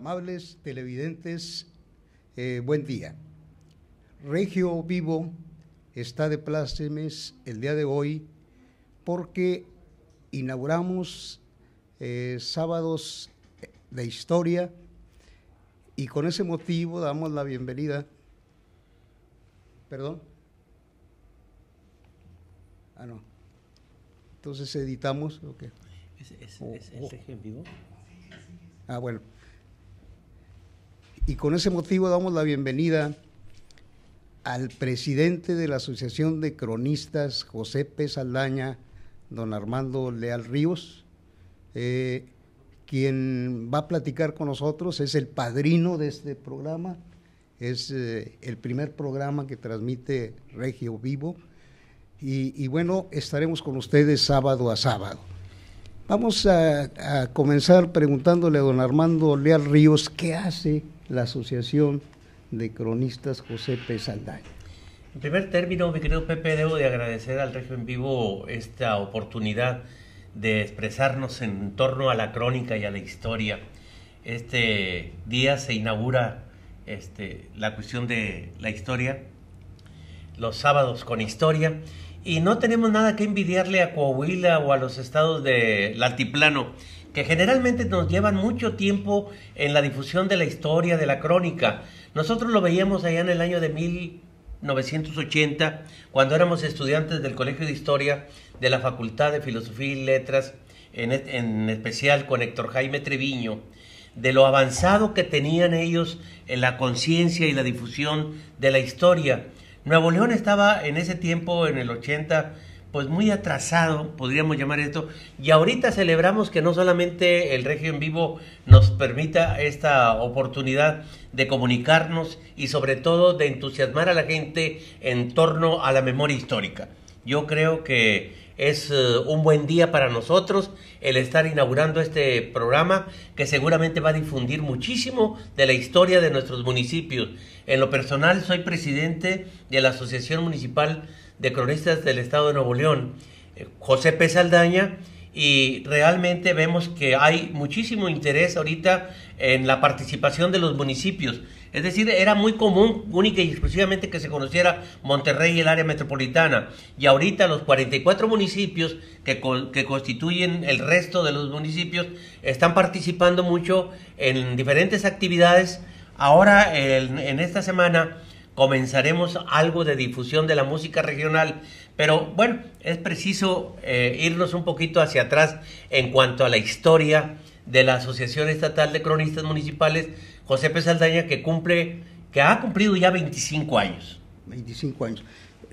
Amables televidentes, buen día. Regio Vivo está de plácemes el día de hoy porque inauguramos sábados de historia y con ese motivo damos la bienvenida. ¿Perdón? Ah, no. Entonces editamos. Okay. ¿Es el Regio en Vivo? Ah, bueno. Y con ese motivo damos la bienvenida al presidente de la Asociación de Cronistas, José P. Saldaña, don Armando Leal Ríos, quien va a platicar con nosotros, es el padrino de este programa, es el primer programa que transmite Regio Vivo, y bueno, estaremos con ustedes sábado a sábado. Vamos a comenzar preguntándole a don Armando Leal Ríos, ¿qué hace la Asociación de Cronistas José P. Saldaña? En primer término, mi querido Pepe, debo de agradecer al Regio en Vivo esta oportunidad de expresarnos en torno a la crónica y a la historia. Este día se inaugura la cuestión de la historia, los sábados con historia, y no tenemos nada que envidiarle a Coahuila o a los estados del altiplano, que generalmente nos llevan mucho tiempo en la difusión de la historia, de la crónica. Nosotros lo veíamos allá en el año de 1980, cuando éramos estudiantes del Colegio de Historia de la Facultad de Filosofía y Letras, en especial con Héctor Jaime Treviño, de lo avanzado que tenían ellos en la conciencia y la difusión de la historia. Nuevo León estaba en ese tiempo, en el 80, pues muy atrasado, podríamos llamar esto, y ahorita celebramos que no solamente el Regio en Vivo nos permita esta oportunidad de comunicarnos y sobre todo de entusiasmar a la gente en torno a la memoria histórica. Yo creo que es un buen día para nosotros el estar inaugurando este programa que seguramente va a difundir muchísimo de la historia de nuestros municipios. En lo personal soy presidente de la Asociación Municipal de Cronistas del Estado de Nuevo León, José P. Saldaña, y realmente vemos que hay muchísimo interés ahorita en la participación de los municipios. Es decir, era muy común, única y exclusivamente, que se conociera Monterrey y el área metropolitana, y ahorita los 44 municipios que constituyen el resto de los municipios están participando mucho en diferentes actividades. Ahora, en esta semana, comenzaremos algo de difusión de la música regional, pero bueno, es preciso irnos un poquito hacia atrás en cuanto a la historia de la Asociación Estatal de Cronistas Municipales José P. Saldaña, que ha cumplido ya 25 años. 25 años.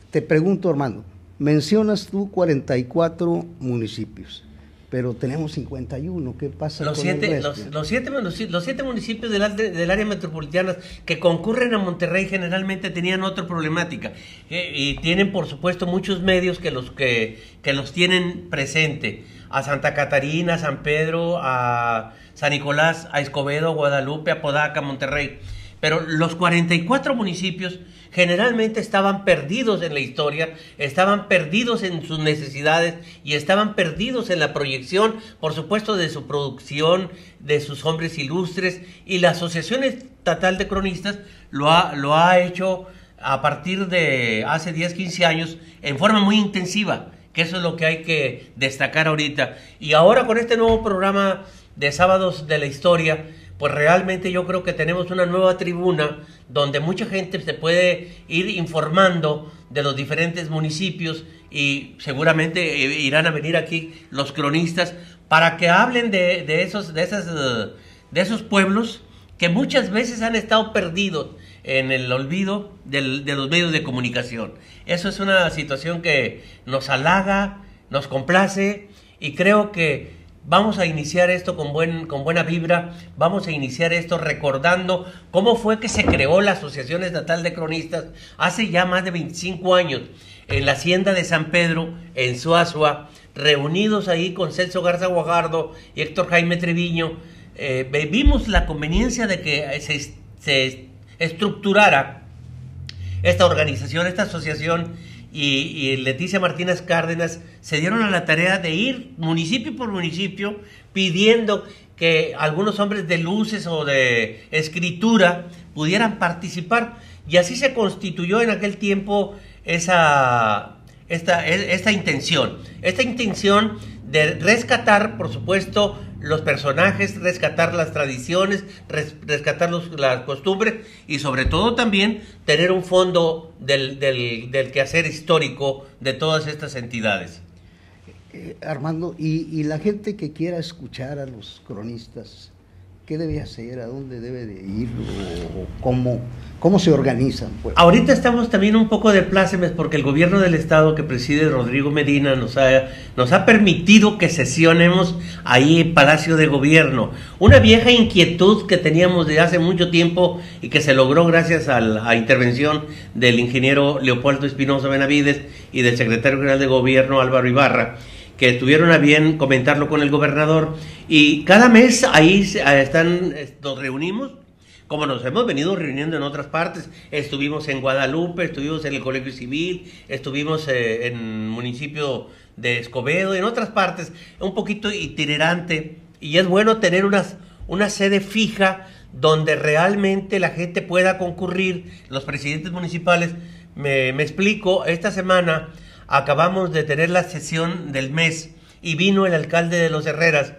Te pregunto, Armando, mencionas tú 44 municipios, pero tenemos 51. ¿Qué pasa con el resto? Los siete municipios del área metropolitana que concurren a Monterrey generalmente tenían otra problemática, y tienen, por supuesto, muchos medios que los tienen presente. A Santa Catarina, a San Pedro, a San Nicolás, a Escobedo, a Guadalupe, a Apodaca, a Monterrey. Pero los 44 municipios generalmente estaban perdidos en la historia, estaban perdidos en sus necesidades y estaban perdidos en la proyección, por supuesto, de su producción, de sus hombres ilustres, y la Asociación Estatal de Cronistas lo ha hecho a partir de hace 10, 15 años en forma muy intensiva, que eso es lo que hay que destacar ahorita. Y ahora con este nuevo programa de sábados de la historia, pues realmente yo creo que tenemos una nueva tribuna donde mucha gente se puede ir informando de los diferentes municipios, y seguramente irán a venir aquí los cronistas para que hablen de esos pueblos que muchas veces han estado perdidos en el olvido de los medios de comunicación. Eso es una situación que nos halaga, nos complace, y creo que vamos a iniciar esto con buena vibra. Vamos a iniciar esto recordando cómo fue que se creó la Asociación Estatal de Cronistas hace ya más de 25 años en la hacienda de San Pedro, en Suazua, reunidos ahí con Celso Garza Guajardo y Héctor Jaime Treviño. Vimos la conveniencia de que se estructurara esta organización, esta asociación, y Leticia Martínez Cárdenas se dieron a la tarea de ir municipio por municipio pidiendo que algunos hombres de luces o de escritura pudieran participar, y así se constituyó en aquel tiempo esta intención de rescatar, por supuesto, los personajes, rescatar las tradiciones, rescatar las costumbres y sobre todo también tener un fondo del quehacer histórico de todas estas entidades. Armando, y la gente que quiera escuchar a los cronistas, ¿qué debe hacer? ¿A dónde debe de ir? ¿O cómo se organizan? Pues? Ahorita estamos también un poco de plácemes porque el gobierno del estado que preside Rodrigo Medina nos ha permitido que sesionemos ahí en Palacio de Gobierno. Una vieja inquietud que teníamos desde hace mucho tiempo y que se logró gracias a la intervención del ingeniero Leopoldo Espinosa Benavides y del secretario general de Gobierno Álvaro Ibarra, que tuvieron a bien comentarlo con el gobernador, y cada mes ahí nos reunimos, como nos hemos venido reuniendo en otras partes. Estuvimos en Guadalupe, estuvimos en el Colegio Civil, estuvimos en el municipio de Escobedo, en otras partes, un poquito itinerante, y es bueno tener una sede fija donde realmente la gente pueda concurrir, los presidentes municipales. Me explico, esta semana acabamos de tener la sesión del mes y vino el alcalde de Los Herreras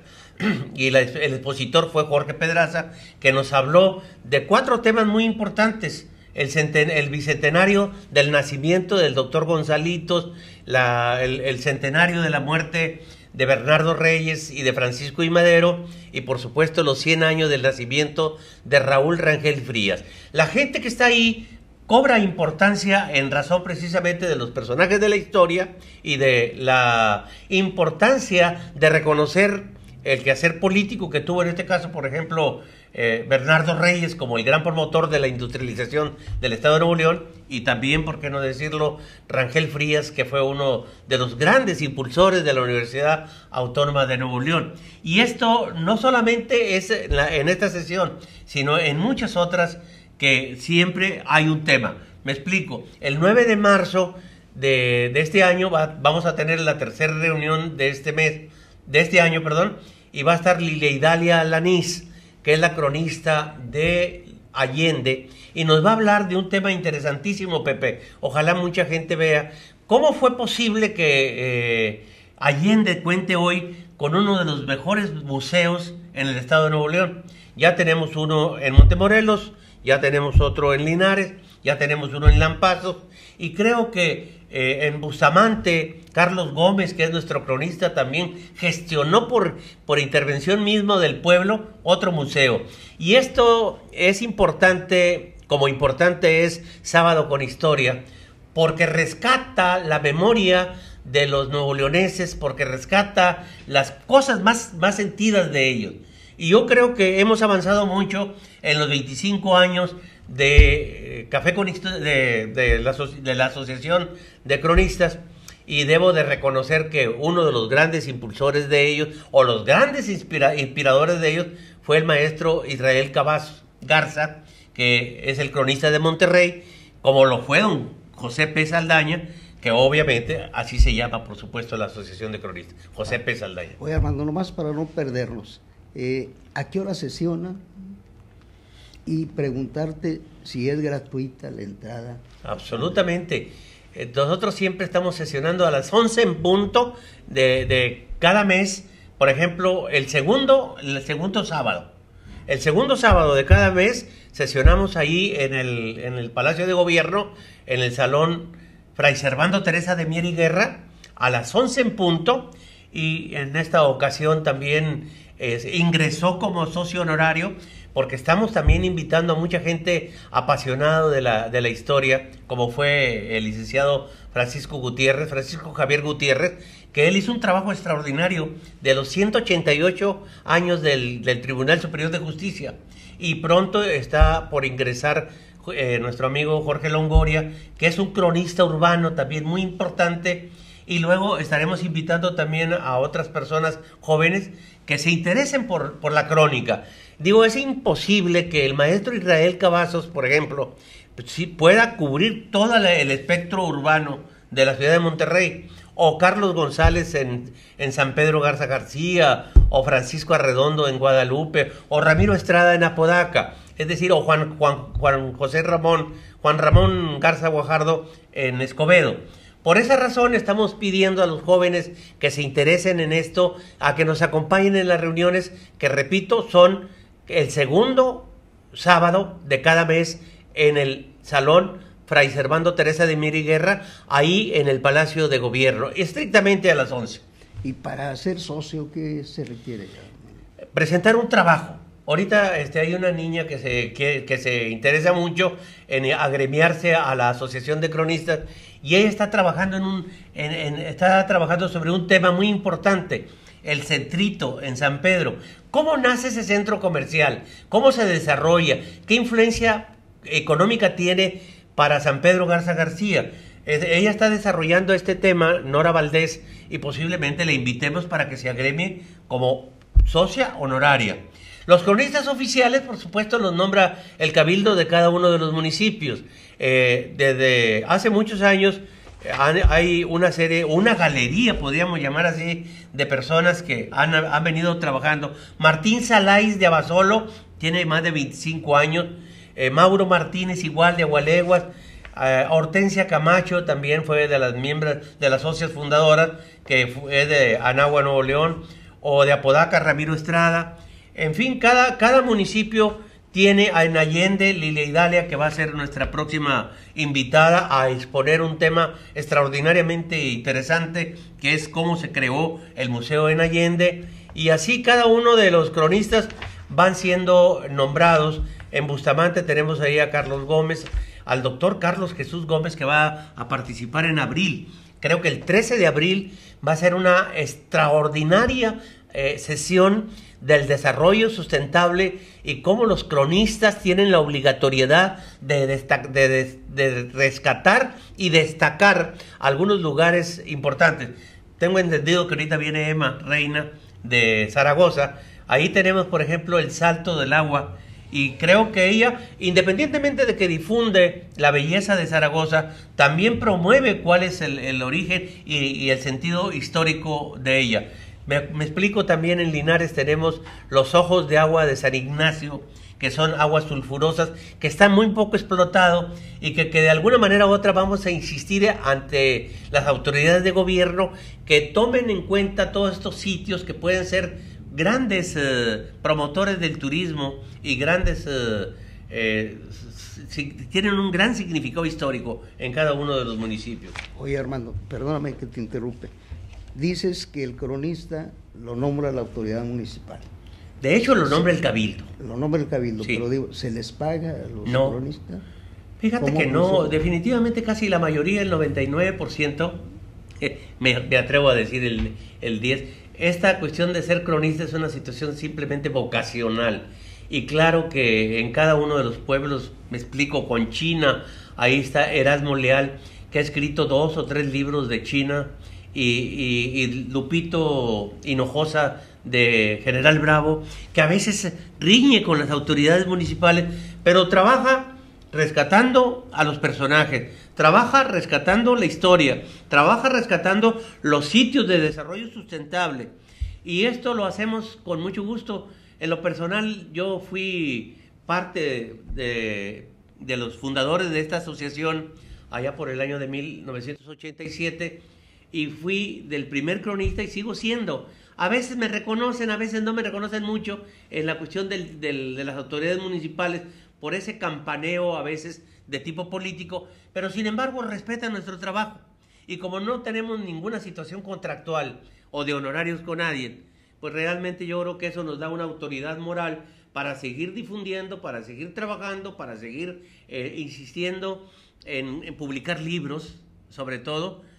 y el expositor fue Jorge Pedraza, que nos habló de 4 temas muy importantes: el bicentenario del nacimiento del doctor Gonzalitos, el centenario de la muerte de Bernardo Reyes y de Francisco I. Madero, y por supuesto los 100 años del nacimiento de Raúl Rangel Frías. La gente que está ahí cobra importancia en razón precisamente de los personajes de la historia y de la importancia de reconocer el quehacer político que tuvo en este caso, por ejemplo, Bernardo Reyes como el gran promotor de la industrialización del estado de Nuevo León, y también, por qué no decirlo, Rangel Frías, que fue uno de los grandes impulsores de la Universidad Autónoma de Nuevo León. Y esto no solamente es en esta sesión, sino en muchas otras, que siempre hay un tema. Me explico. El 9 de marzo de este año vamos a tener la tercera reunión de este año, y va a estar Lilia Idalia Lanís, que es la cronista de Allende, y nos va a hablar de un tema interesantísimo, Pepe. Ojalá mucha gente vea cómo fue posible que Allende cuente hoy con uno de los mejores museos en el estado de Nuevo León. Ya tenemos uno en Montemorelos, ya tenemos otro en Linares, ya tenemos uno en Lampazos, y creo que en Bustamante, Carlos Gómez, que es nuestro cronista, también gestionó por intervención mismo del pueblo otro museo. Y esto es importante, como importante es Sábado con Historia, porque rescata la memoria de los nuevoleoneses, porque rescata las cosas más sentidas de ellos. Y yo creo que hemos avanzado mucho en los 25 años de Café con de la Asociación de Cronistas, y debo de reconocer que uno de los grandes impulsores de ellos, o los grandes inspiradores de ellos, fue el maestro Israel Cavazos Garza, que es el cronista de Monterrey, como lo fue don José P. Saldaña, que obviamente así se llama, por supuesto, la Asociación de Cronistas, José P. Saldaña. Oye, Armando, nomás para no perdernos, ¿a qué hora sesiona? Y preguntarte si es gratuita la entrada. Absolutamente. Nosotros siempre estamos sesionando a las 11 en punto de cada mes. Por ejemplo, el segundo sábado. El segundo sábado de cada mes sesionamos ahí en el Palacio de Gobierno, en el Salón Fray Servando Teresa de Mier y Guerra, a las 11 en punto. Y en esta ocasión también ingresó como socio honorario, porque estamos también invitando a mucha gente apasionada de la historia, como fue el licenciado Francisco Javier Gutiérrez, que él hizo un trabajo extraordinario de los 188 años del Tribunal Superior de Justicia, y pronto está por ingresar nuestro amigo Jorge Longoria, que es un cronista urbano también muy importante, y luego estaremos invitando también a otras personas jóvenes que se interesen por la crónica. Digo, es imposible que el maestro Israel Cavazos, por ejemplo, sí pueda cubrir todo el espectro urbano de la ciudad de Monterrey, o Carlos González en San Pedro Garza García, o Francisco Arredondo en Guadalupe, o Ramiro Estrada en Apodaca, es decir, o Juan Ramón Garza Guajardo en Escobedo. Por esa razón estamos pidiendo a los jóvenes que se interesen en esto, a que nos acompañen en las reuniones, que repito, son el segundo sábado de cada mes en el Salón Fray Servando Teresa de Mier y Guerra, ahí en el Palacio de Gobierno, estrictamente a las 11. ¿Y para ser socio qué se requiere? Presentar un trabajo. Ahorita hay una niña que se interesa mucho en agremiarse a la Asociación de Cronistas, y ella está trabajando está trabajando sobre un tema muy importante, el Centrito en San Pedro. ¿Cómo nace ese centro comercial? ¿Cómo se desarrolla? ¿Qué influencia económica tiene para San Pedro Garza García? Ella está desarrollando este tema, Nora Valdés, y posiblemente le invitemos para que se agremie como socia honoraria. Los cronistas oficiales, por supuesto, los nombra el cabildo de cada uno de los municipios. Desde hace muchos años hay una galería, podríamos llamar así, de personas que han venido trabajando. Martín Saláiz de Abasolo tiene más de 25 años. Mauro Martínez, igual, de Agualeguas. Hortensia Camacho también fue de las miembros de las socias fundadoras, que es de Anagua, Nuevo León, o de Apodaca, Ramiro Estrada. En fin, cada municipio tiene en Allende Lilia Idalia, que va a ser nuestra próxima invitada a exponer un tema extraordinariamente interesante, que es cómo se creó el museo en Allende. Y así cada uno de los cronistas van siendo nombrados. En Bustamante tenemos ahí a Carlos Gómez, al doctor Carlos Jesús Gómez, que va a participar en abril. Creo que el 13 de abril va a ser una extraordinaria sesión del desarrollo sustentable y cómo los cronistas tienen la obligatoriedad de rescatar y destacar algunos lugares importantes. Tengo entendido que ahorita viene Emma Reina de Zaragoza. Ahí tenemos, por ejemplo, el Salto del Agua, y creo que ella, independientemente de que difunde la belleza de Zaragoza, también promueve cuál es el origen y el sentido histórico de ella. Me explico. También en Linares tenemos los Ojos de Agua de San Ignacio, que son aguas sulfurosas, que están muy poco explotados y que de alguna manera u otra vamos a insistir ante las autoridades de gobierno que tomen en cuenta todos estos sitios que pueden ser grandes promotores del turismo y grandes tienen un gran significado histórico en cada uno de los municipios. Oye, Armando, perdóname que te interrumpe. Dices que el cronista lo nombra la autoridad municipal. De hecho, lo nombra el cabildo. Lo nombra el cabildo, sí. Pero digo, ¿se les paga a los cronistas? Fíjate que no, definitivamente casi la mayoría, el 99%, me atrevo a decir el 10%, esta cuestión de ser cronista es una situación simplemente vocacional. Y claro que en cada uno de los pueblos, me explico, con China, ahí está Erasmo Leal, que ha escrito 2 o 3 libros de China, y Lupito Hinojosa de General Bravo, que a veces riñe con las autoridades municipales, pero trabaja rescatando a los personajes, trabaja rescatando la historia, trabaja rescatando los sitios de desarrollo sustentable, y esto lo hacemos con mucho gusto. En lo personal, yo fui parte de los fundadores de esta asociación allá por el año de 1987, y fui del primer cronista y sigo siendo. A veces me reconocen, a veces no me reconocen mucho en la cuestión de las autoridades municipales por ese campaneo a veces de tipo político, pero sin embargo respetan nuestro trabajo. Y como no tenemos ninguna situación contractual o de honorarios con nadie, pues realmente yo creo que eso nos da una autoridad moral para seguir difundiendo, para seguir trabajando, para seguir insistiendo en publicar libros, sobre todo.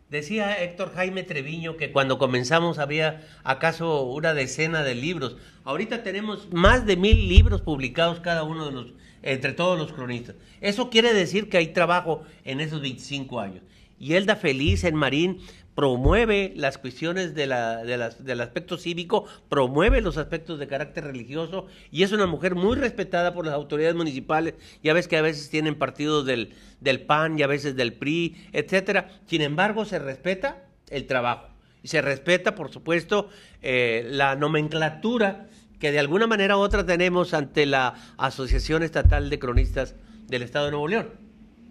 Decía Héctor Jaime Treviño que cuando comenzamos había acaso una decena de libros. Ahorita tenemos más de 1000 libros publicados cada uno entre todos los cronistas. Eso quiere decir que hay trabajo en esos 25 años. y Elda Feliz en Marín promueve las cuestiones del aspecto cívico, promueve los aspectos de carácter religioso, y es una mujer muy respetada por las autoridades municipales. Ya ves que a veces tienen partidos del PAN y a veces del PRI, etcétera. Sin embargo, se respeta el trabajo y se respeta, por supuesto, la nomenclatura que de alguna manera u otra tenemos ante la Asociación Estatal de Cronistas del Estado de Nuevo León.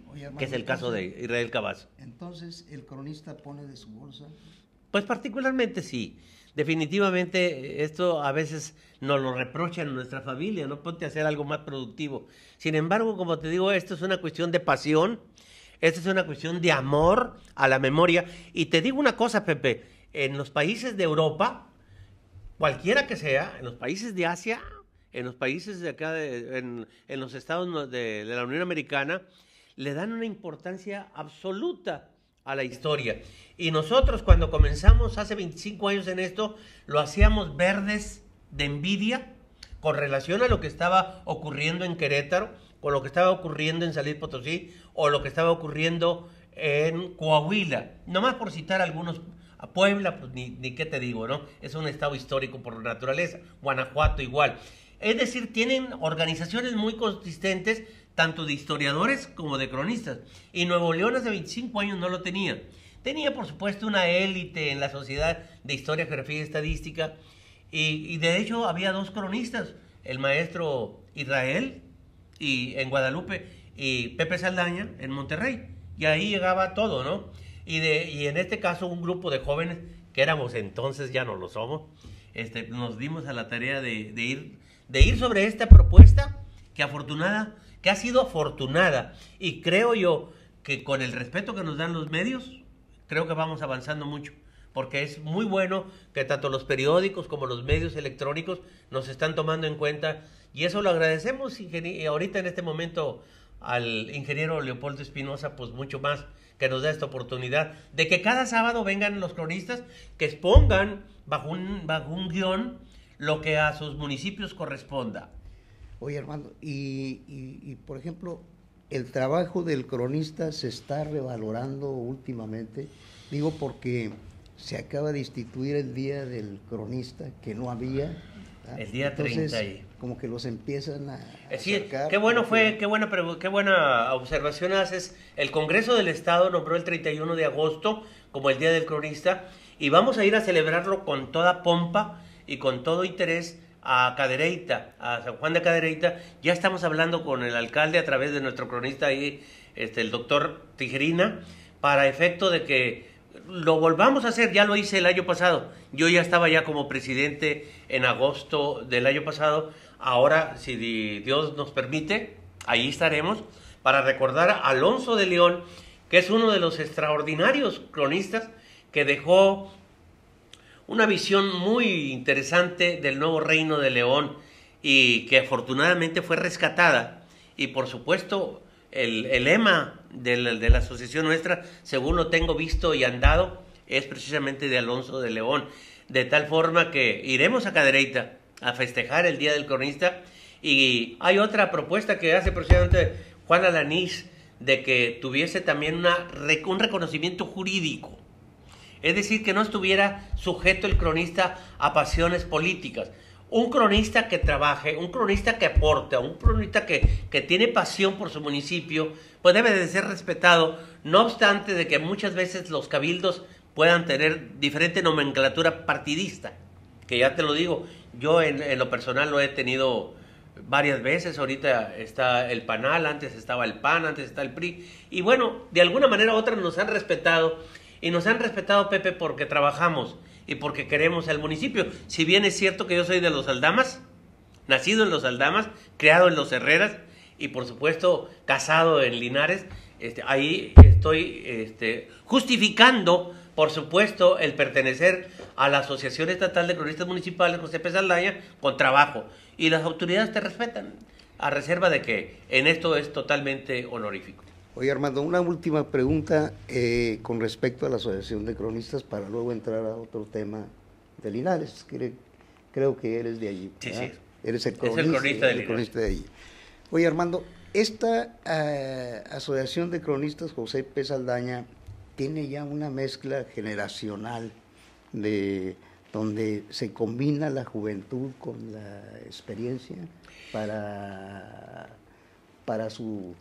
Oye, hermano, que es el caso de Israel Cavazos. Entonces, ¿el cronista pone de su bolsa? Pues particularmente sí. Definitivamente esto a veces nos lo reprochan en nuestra familia, no ponte a hacer algo más productivo. Sin embargo, como te digo, esto es una cuestión de pasión, esto es una cuestión de amor a la memoria. Y te digo una cosa, Pepe, en los países de Europa, cualquiera que sea, en los países de Asia, en los países de acá, en los estados de la Unión Americana, le dan una importancia absoluta a la historia. Y nosotros cuando comenzamos hace 25 años en esto, lo hacíamos verdes de envidia con relación a lo que estaba ocurriendo en Querétaro, con lo que estaba ocurriendo en San Luis Potosí, o lo que estaba ocurriendo en Coahuila. Nomás por citar algunos. A Puebla, pues ni qué te digo, ¿no? Es un estado histórico por naturaleza. Guanajuato igual. Es decir, tienen organizaciones muy consistentes, tanto de historiadores como de cronistas. Y Nuevo León hace 25 años no lo tenía. Tenía, por supuesto, una élite en la Sociedad de Historia, Geografía y Estadística. Y de hecho había dos cronistas, el maestro Israel en Guadalupe y Pepe Saldaña en Monterrey. Y ahí llegaba todo, ¿no? Y en este caso un grupo de jóvenes, que éramos entonces, ya no lo somos, nos dimos a la tarea de ir sobre esta propuesta que ha sido afortunada, y creo yo que con el respeto que nos dan los medios, creo que vamos avanzando mucho, porque es muy bueno que tanto los periódicos como los medios electrónicos nos están tomando en cuenta, y eso lo agradecemos, y ahorita en este momento al ingeniero Leopoldo Espinosa, pues mucho más, que nos da esta oportunidad de que cada sábado vengan los cronistas que expongan bajo un guión lo que a sus municipios corresponda. Oye, Armando, por ejemplo, el trabajo del cronista se está revalorando últimamente, digo porque se acaba de instituir el Día del Cronista, que no había. El día 30 ahí. Como que los empiezan a acercar. Qué buena observación haces. El Congreso del Estado nombró el 31 de agosto como el Día del Cronista, y vamos a ir a celebrarlo con toda pompa y con todo interés a Cadereyta, a San Juan de Cadereyta. Ya estamos hablando con el alcalde a través de nuestro cronista ahí, el doctor Tijerina, para efecto de que lo volvamos a hacer. Ya lo hice el año pasado. Yo ya estaba ya como presidente en agosto del año pasado. Ahora, si Dios nos permite, ahí estaremos para recordar a Alonso de León, que es uno de los extraordinarios cronistas que dejó una visión muy interesante del nuevo reino de León y que afortunadamente fue rescatada. Y por supuesto, el lema de la asociación nuestra, según lo tengo visto y andado, es precisamente de Alonso de León. De tal forma que iremos a Cadereyta a festejar el Día del Cronista. Y hay otra propuesta que hace precisamente Juan Alanís, de que tuviese también un reconocimiento jurídico. Es decir, que no estuviera sujeto el cronista a pasiones políticas. Un cronista que trabaje, un cronista que aporta, un cronista que tiene pasión por su municipio, pues debe de ser respetado, no obstante de que muchas veces los cabildos puedan tener diferente nomenclatura partidista, que ya te lo digo, yo en lo personal lo he tenido varias veces. Ahorita está el PANAL, antes estaba el PAN, antes está el PRI, y bueno, de alguna manera u otra nos han respetado, y nos han respetado, Pepe, porque trabajamos y porque queremos al municipio. Si bien es cierto que yo soy de Los Aldamas, nacido en Los Aldamas, criado en Los Herreras y por supuesto casado en Linares, ahí estoy justificando, por supuesto, el pertenecer a la Asociación Estatal de Cronistas Municipales José P. Saldaña con trabajo. Y las autoridades te respetan, a reserva de que en esto es totalmente honorífico. Oye, Armando, una última pregunta con respecto a la Asociación de Cronistas para luego entrar a otro tema de Linares. Creo que eres de allí. Sí, sí. Eres el cronista de allí. Oye, Armando, esta Asociación de Cronistas José P. Saldaña tiene ya una mezcla generacional donde se combina la juventud con la experiencia para su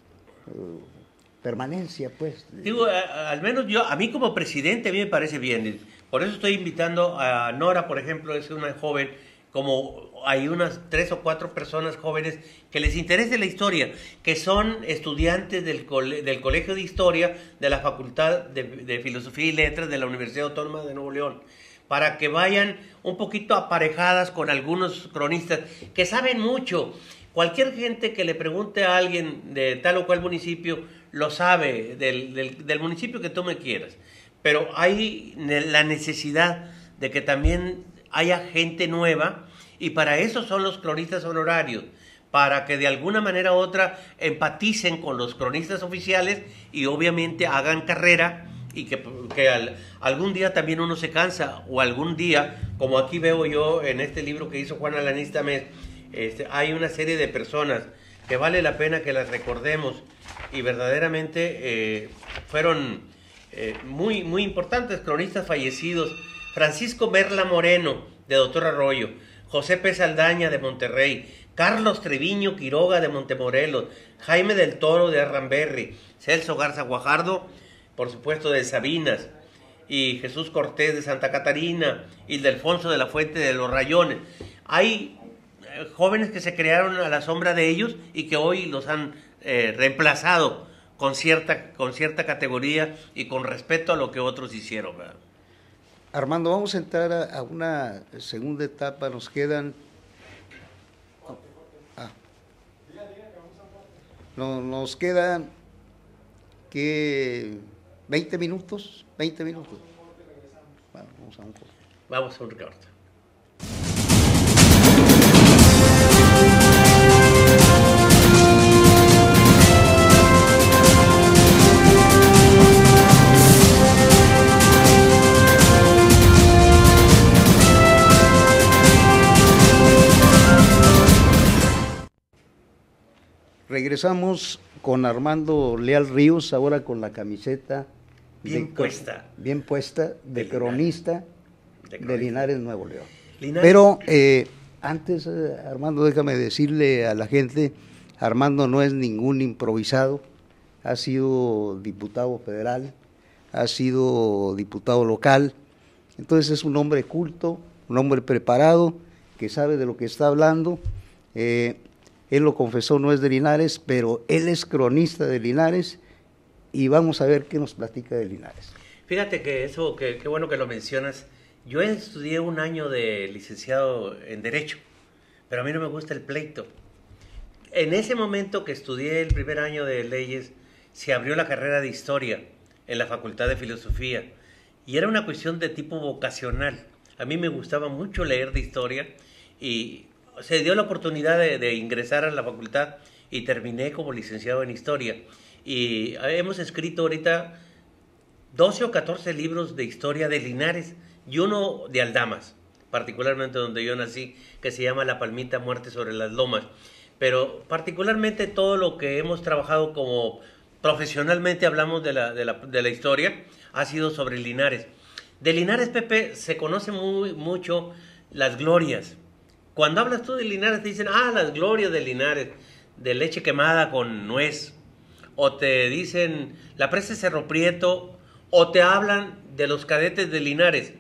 permanencia, pues. Digo, al menos a mí como presidente, a mí me parece bien. Por eso estoy invitando a Nora, por ejemplo, es una joven, como hay unas 3 o 4 personas jóvenes que les interese la historia, que son estudiantes del Colegio de Historia de la Facultad de Filosofía y Letras de la Universidad Autónoma de Nuevo León, para que vayan un poquito aparejadas con algunos cronistas que saben mucho. Cualquier gente que le pregunte a alguien de tal o cual municipio lo sabe, del municipio que tú me quieras. Pero hay la necesidad de que también haya gente nueva, y para eso son los cronistas honorarios, para que de alguna manera u otra empaticen con los cronistas oficiales y obviamente hagan carrera, y que algún día también uno se cansa, o algún día, como aquí veo yo en este libro que hizo Juan Alanís Tamés, hay una serie de personas que vale la pena que las recordemos, y verdaderamente fueron muy, muy importantes cronistas fallecidos. Francisco Merla Moreno, de Doctor Arroyo; José P. Saldaña, de Monterrey; Carlos Treviño Quiroga, de Montemorelos; Jaime del Toro, de Arramberri; Celso Garza Guajardo, por supuesto, de Sabinas; y Jesús Cortés, de Santa Catarina; y Ildefonso de la Fuente, de Los Rayones. Hay jóvenes que se crearon a la sombra de ellos y que hoy los han reemplazado con cierta categoría y con respeto a lo que otros hicieron, ¿verdad? Armando, vamos a entrar a una segunda etapa. Nos quedan... nos quedan, ¿qué? 20 minutos. Bueno, vamos a un corte. Vamos a un corte. Regresamos con Armando Leal Ríos, ahora con la camiseta bien puesta de cronista de Linares, Nuevo León. Linares. Pero antes, Armando, déjame decirle a la gente, Armando no es ningún improvisado, ha sido diputado federal, ha sido diputado local, entonces es un hombre culto, un hombre preparado, que sabe de lo que está hablando. Él lo confesó, no es de Linares, pero él es cronista de Linares, y vamos a ver qué nos platica de Linares. Fíjate que eso, qué bueno que lo mencionas. Yo estudié un año de licenciado en Derecho, pero a mí no me gusta el pleito. En ese momento que estudié el primer año de Leyes, se abrió la carrera de Historia en la Facultad de Filosofía, y era una cuestión de tipo vocacional. A mí me gustaba mucho leer de Historia, y se dio la oportunidad de ingresar a la facultad, y terminé como licenciado en Historia. Y hemos escrito ahorita 12 o 14 libros de historia de Linares, y uno de Aldamas, particularmente donde yo nací, que se llama La Palmita, Muerte sobre las Lomas. Pero particularmente todo lo que hemos trabajado como profesionalmente, hablamos de la historia, ha sido sobre Linares. De Linares, Pepe, se conoce mucho las glorias. Cuando hablas tú de Linares te dicen, las glorias de Linares, de leche quemada con nuez, o te dicen la presa de Cerro Prieto, o te hablan de los cadetes de Linares.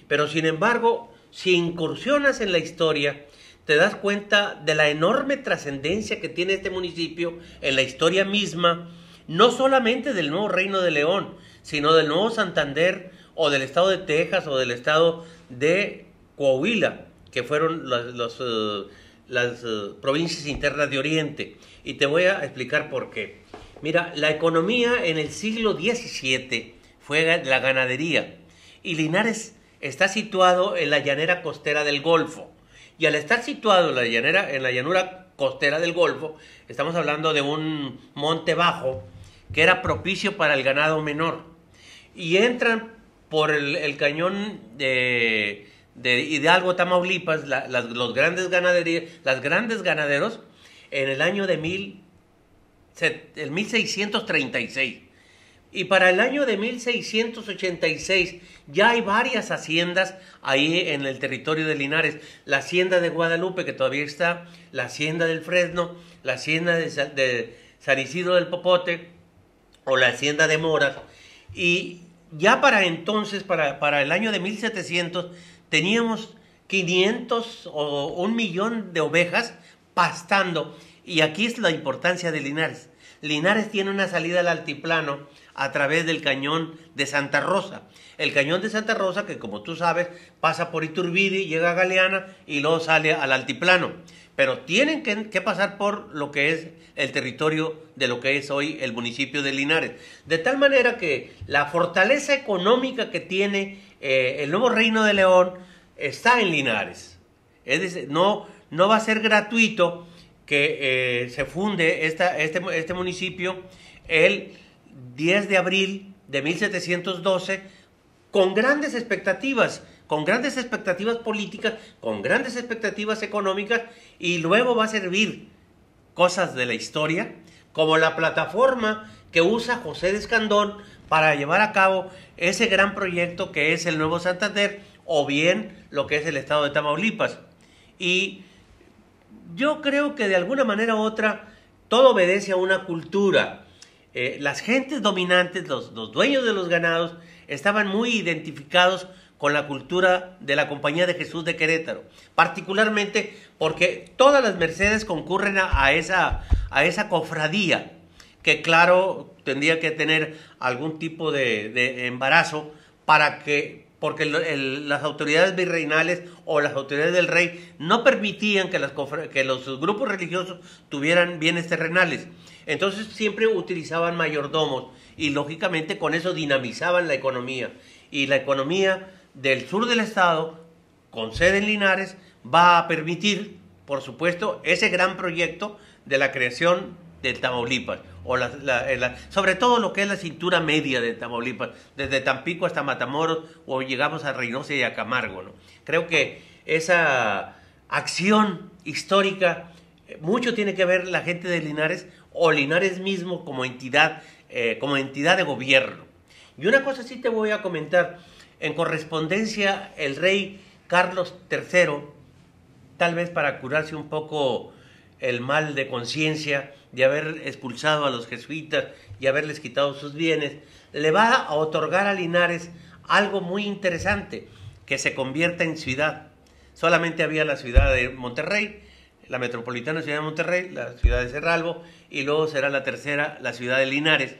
Pero sin embargo, si incursionas en la historia, te das cuenta de la enorme trascendencia que tiene este municipio en la historia misma, no solamente del Nuevo Reino de León, sino del Nuevo Santander, o del estado de Texas, o del estado de Coahuila, que fueron las provincias internas de Oriente. Y te voy a explicar por qué. Mira, la economía en el siglo XVII fue la ganadería, y Linares está situado en la llanera costera del Golfo. Y al estar situado en la llanura costera del Golfo, estamos hablando de un monte bajo que era propicio para el ganado menor. Y entran por el cañón de Hidalgo, Tamaulipas, los grandes ganaderos, en el año de 1636, Y para el año de 1686 ya hay varias haciendas ahí en el territorio de Linares. La hacienda de Guadalupe, que todavía está, la hacienda del Fresno, la hacienda de San Isidro del Popote o la hacienda de Moras. Y ya para entonces, para el año de 1700, teníamos 500 o 1 millón de ovejas pastando. Y aquí es la importancia de Linares. Linares tiene una salida al altiplano a través del cañón de Santa Rosa. El cañón de Santa Rosa, que como tú sabes, pasa por Iturbide, llega a Galeana y luego sale al altiplano. Pero tienen que pasar por lo que es el territorio de lo que es hoy el municipio de Linares. De tal manera que la fortaleza económica que tiene el nuevo Reino de León está en Linares. Es decir, no va a ser gratuito que se funde este municipio el 10 de abril de 1712 con grandes expectativas políticas, con grandes expectativas económicas, y luego va a servir cosas de la historia como la plataforma que usa José de Escandón para llevar a cabo ese gran proyecto que es el Nuevo Santander, o bien lo que es el estado de Tamaulipas. Y yo creo que de alguna manera u otra todo obedece a una cultura. Las gentes dominantes, los dueños de los ganados, estaban muy identificados con la cultura de la Compañía de Jesús de Querétaro, particularmente porque todas las mercedes concurren a esa cofradía, que claro, tendría que tener algún tipo de embarazo porque las autoridades virreinales o las autoridades del rey no permitían que los grupos religiosos tuvieran bienes terrenales. Entonces siempre utilizaban mayordomos y lógicamente con eso dinamizaban la economía. Y la economía del sur del estado, con sede en Linares, va a permitir, por supuesto, ese gran proyecto de la creación de Tamaulipas, o sobre todo lo que es la cintura media de Tamaulipas, desde Tampico hasta Matamoros, o llegamos a Reynosa y a Camargo, ¿no? Creo que esa acción histórica, mucho tiene que ver la gente de Linares, o Linares mismo como entidad de gobierno. Y una cosa sí te voy a comentar. En correspondencia, el rey Carlos III, tal vez para curarse un poco el mal de conciencia de haber expulsado a los jesuitas y haberles quitado sus bienes, le va a otorgar a Linares algo muy interesante, que se convierta en ciudad. Solamente había la ciudad de Monterrey, la metropolitana ciudad de Monterrey, la ciudad de Cerralbo, y luego será la tercera, la ciudad de Linares,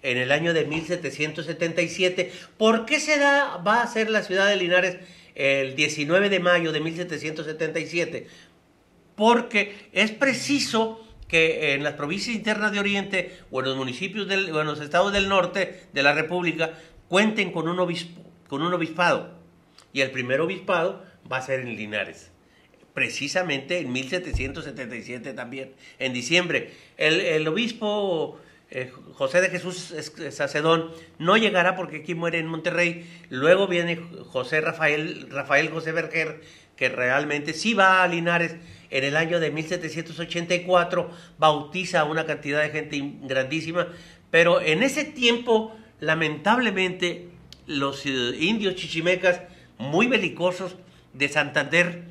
en el año de 1777. ¿Por qué va a ser la ciudad de Linares el 19 de mayo de 1777? Porque es preciso que en las provincias internas de Oriente o en los municipios o en los estados del norte de la República cuenten con un obispado. Y el primer obispado va a ser en Linares, precisamente en 1777 también, en diciembre. El obispo José de Jesús Sacedón no llegará porque aquí muere en Monterrey. Luego viene Rafael José Berger, que realmente sí va a Linares en el año de 1784, bautiza a una cantidad de gente grandísima, pero en ese tiempo, lamentablemente, los indios chichimecas, muy belicosos de Santander,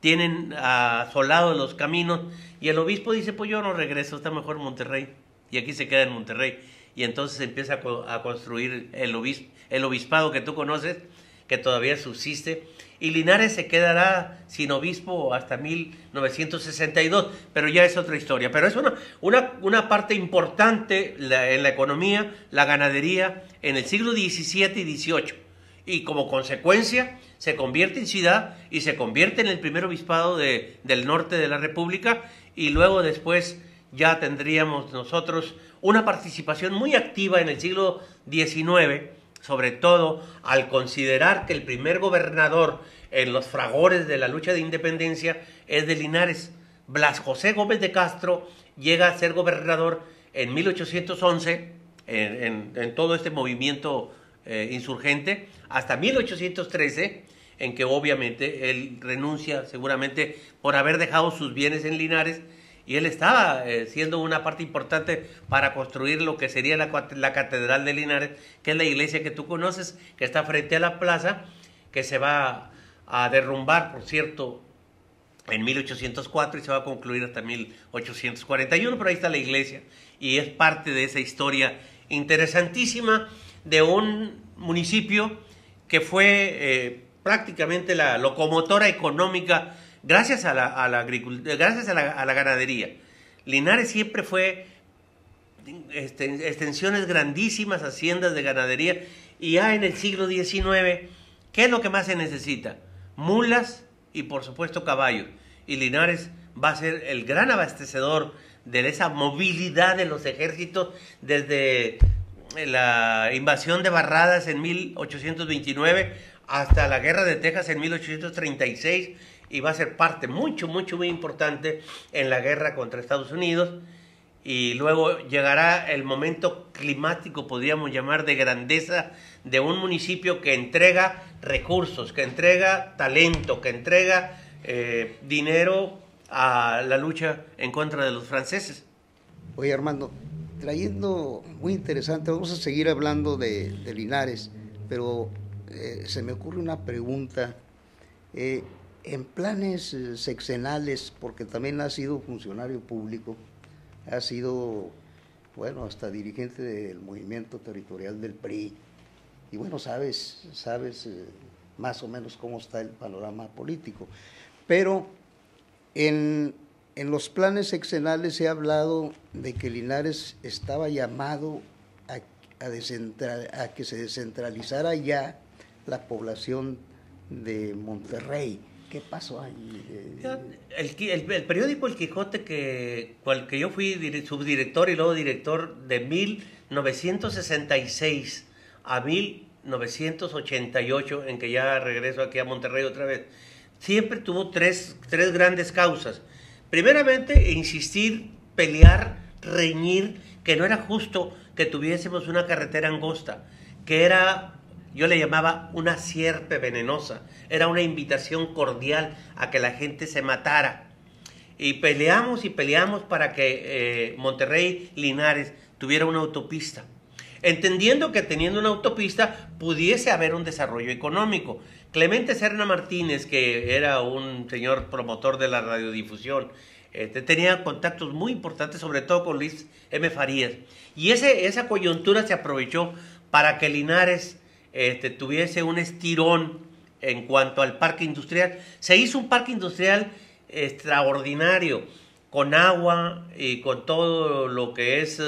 tienen asolados los caminos, y el obispo dice, pues yo no regreso, está mejor Monterrey, y aquí se queda en Monterrey. Y entonces empieza a construir el obispado que tú conoces, que todavía subsiste, y Linares se quedará sin obispo hasta 1962, pero ya es otra historia. Pero es una parte importante en la economía, la ganadería, en el siglo XVII y XVIII, y como consecuencia se convierte en ciudad y se convierte en el primer obispado del norte de la República, y luego después ya tendríamos nosotros una participación muy activa en el siglo XIX, sobre todo al considerar que el primer gobernador en los fragores de la lucha de independencia es de Linares. Blas José Gómez de Castro llega a ser gobernador en 1811, en todo este movimiento insurgente, hasta 1813, en que obviamente él renuncia seguramente por haber dejado sus bienes en Linares, y él estaba siendo una parte importante para construir lo que sería la Catedral de Linares, que es la iglesia que tú conoces, que está frente a la plaza, que se va a derrumbar, por cierto, en 1804 y se va a concluir hasta 1841, pero ahí está la iglesia y es parte de esa historia interesantísima de un municipio que fue prácticamente la locomotora económica gracias a la ganadería. Linares siempre fue extensiones grandísimas, haciendas de ganadería, y ya en el siglo XIX, ¿qué es lo que más se necesita? Mulas y por supuesto caballos. Y Linares va a ser el gran abastecedor de esa movilidad de los ejércitos desde la invasión de Barradas en 1829 hasta la guerra de Texas en 1836, y va a ser parte muy importante en la guerra contra Estados Unidos. Y luego llegará el momento climático, podríamos llamar, de grandeza de un municipio que entrega recursos, que entrega talento, que entrega dinero a la lucha en contra de los franceses. Oye, Armando, trayendo, muy interesante, vamos a seguir hablando de Linares, pero se me ocurre una pregunta. En planes sexenales, porque también ha sido funcionario público, ha sido, bueno, hasta dirigente del movimiento territorial del PRI, y bueno, sabes más o menos cómo está el panorama político, pero en los planes sexenales se ha hablado de que Linares estaba llamado a que se descentralizara ya la población de Monterrey. ¿Qué pasó ahí? El periódico El Quijote, que yo fui subdirector y luego director de 1966 a 1988, en que ya regreso aquí a Monterrey otra vez, siempre tuvo tres grandes causas. Primeramente, insistir, pelear, reñir, que no era justo que tuviésemos una carretera angosta, que era... Yo le llamaba una sierpe venenosa, era una invitación cordial a que la gente se matara. Y peleamos para que Monterrey Linares tuviera una autopista, entendiendo que teniendo una autopista pudiese haber un desarrollo económico. Clemente Serna Martínez, que era un señor promotor de la radiodifusión, tenía contactos muy importantes, sobre todo con Luis M. Farías. Y esa coyuntura se aprovechó para que Linares tuviese un estirón en cuanto al parque industrial. Se hizo un parque industrial extraordinario, con agua y con todo lo que es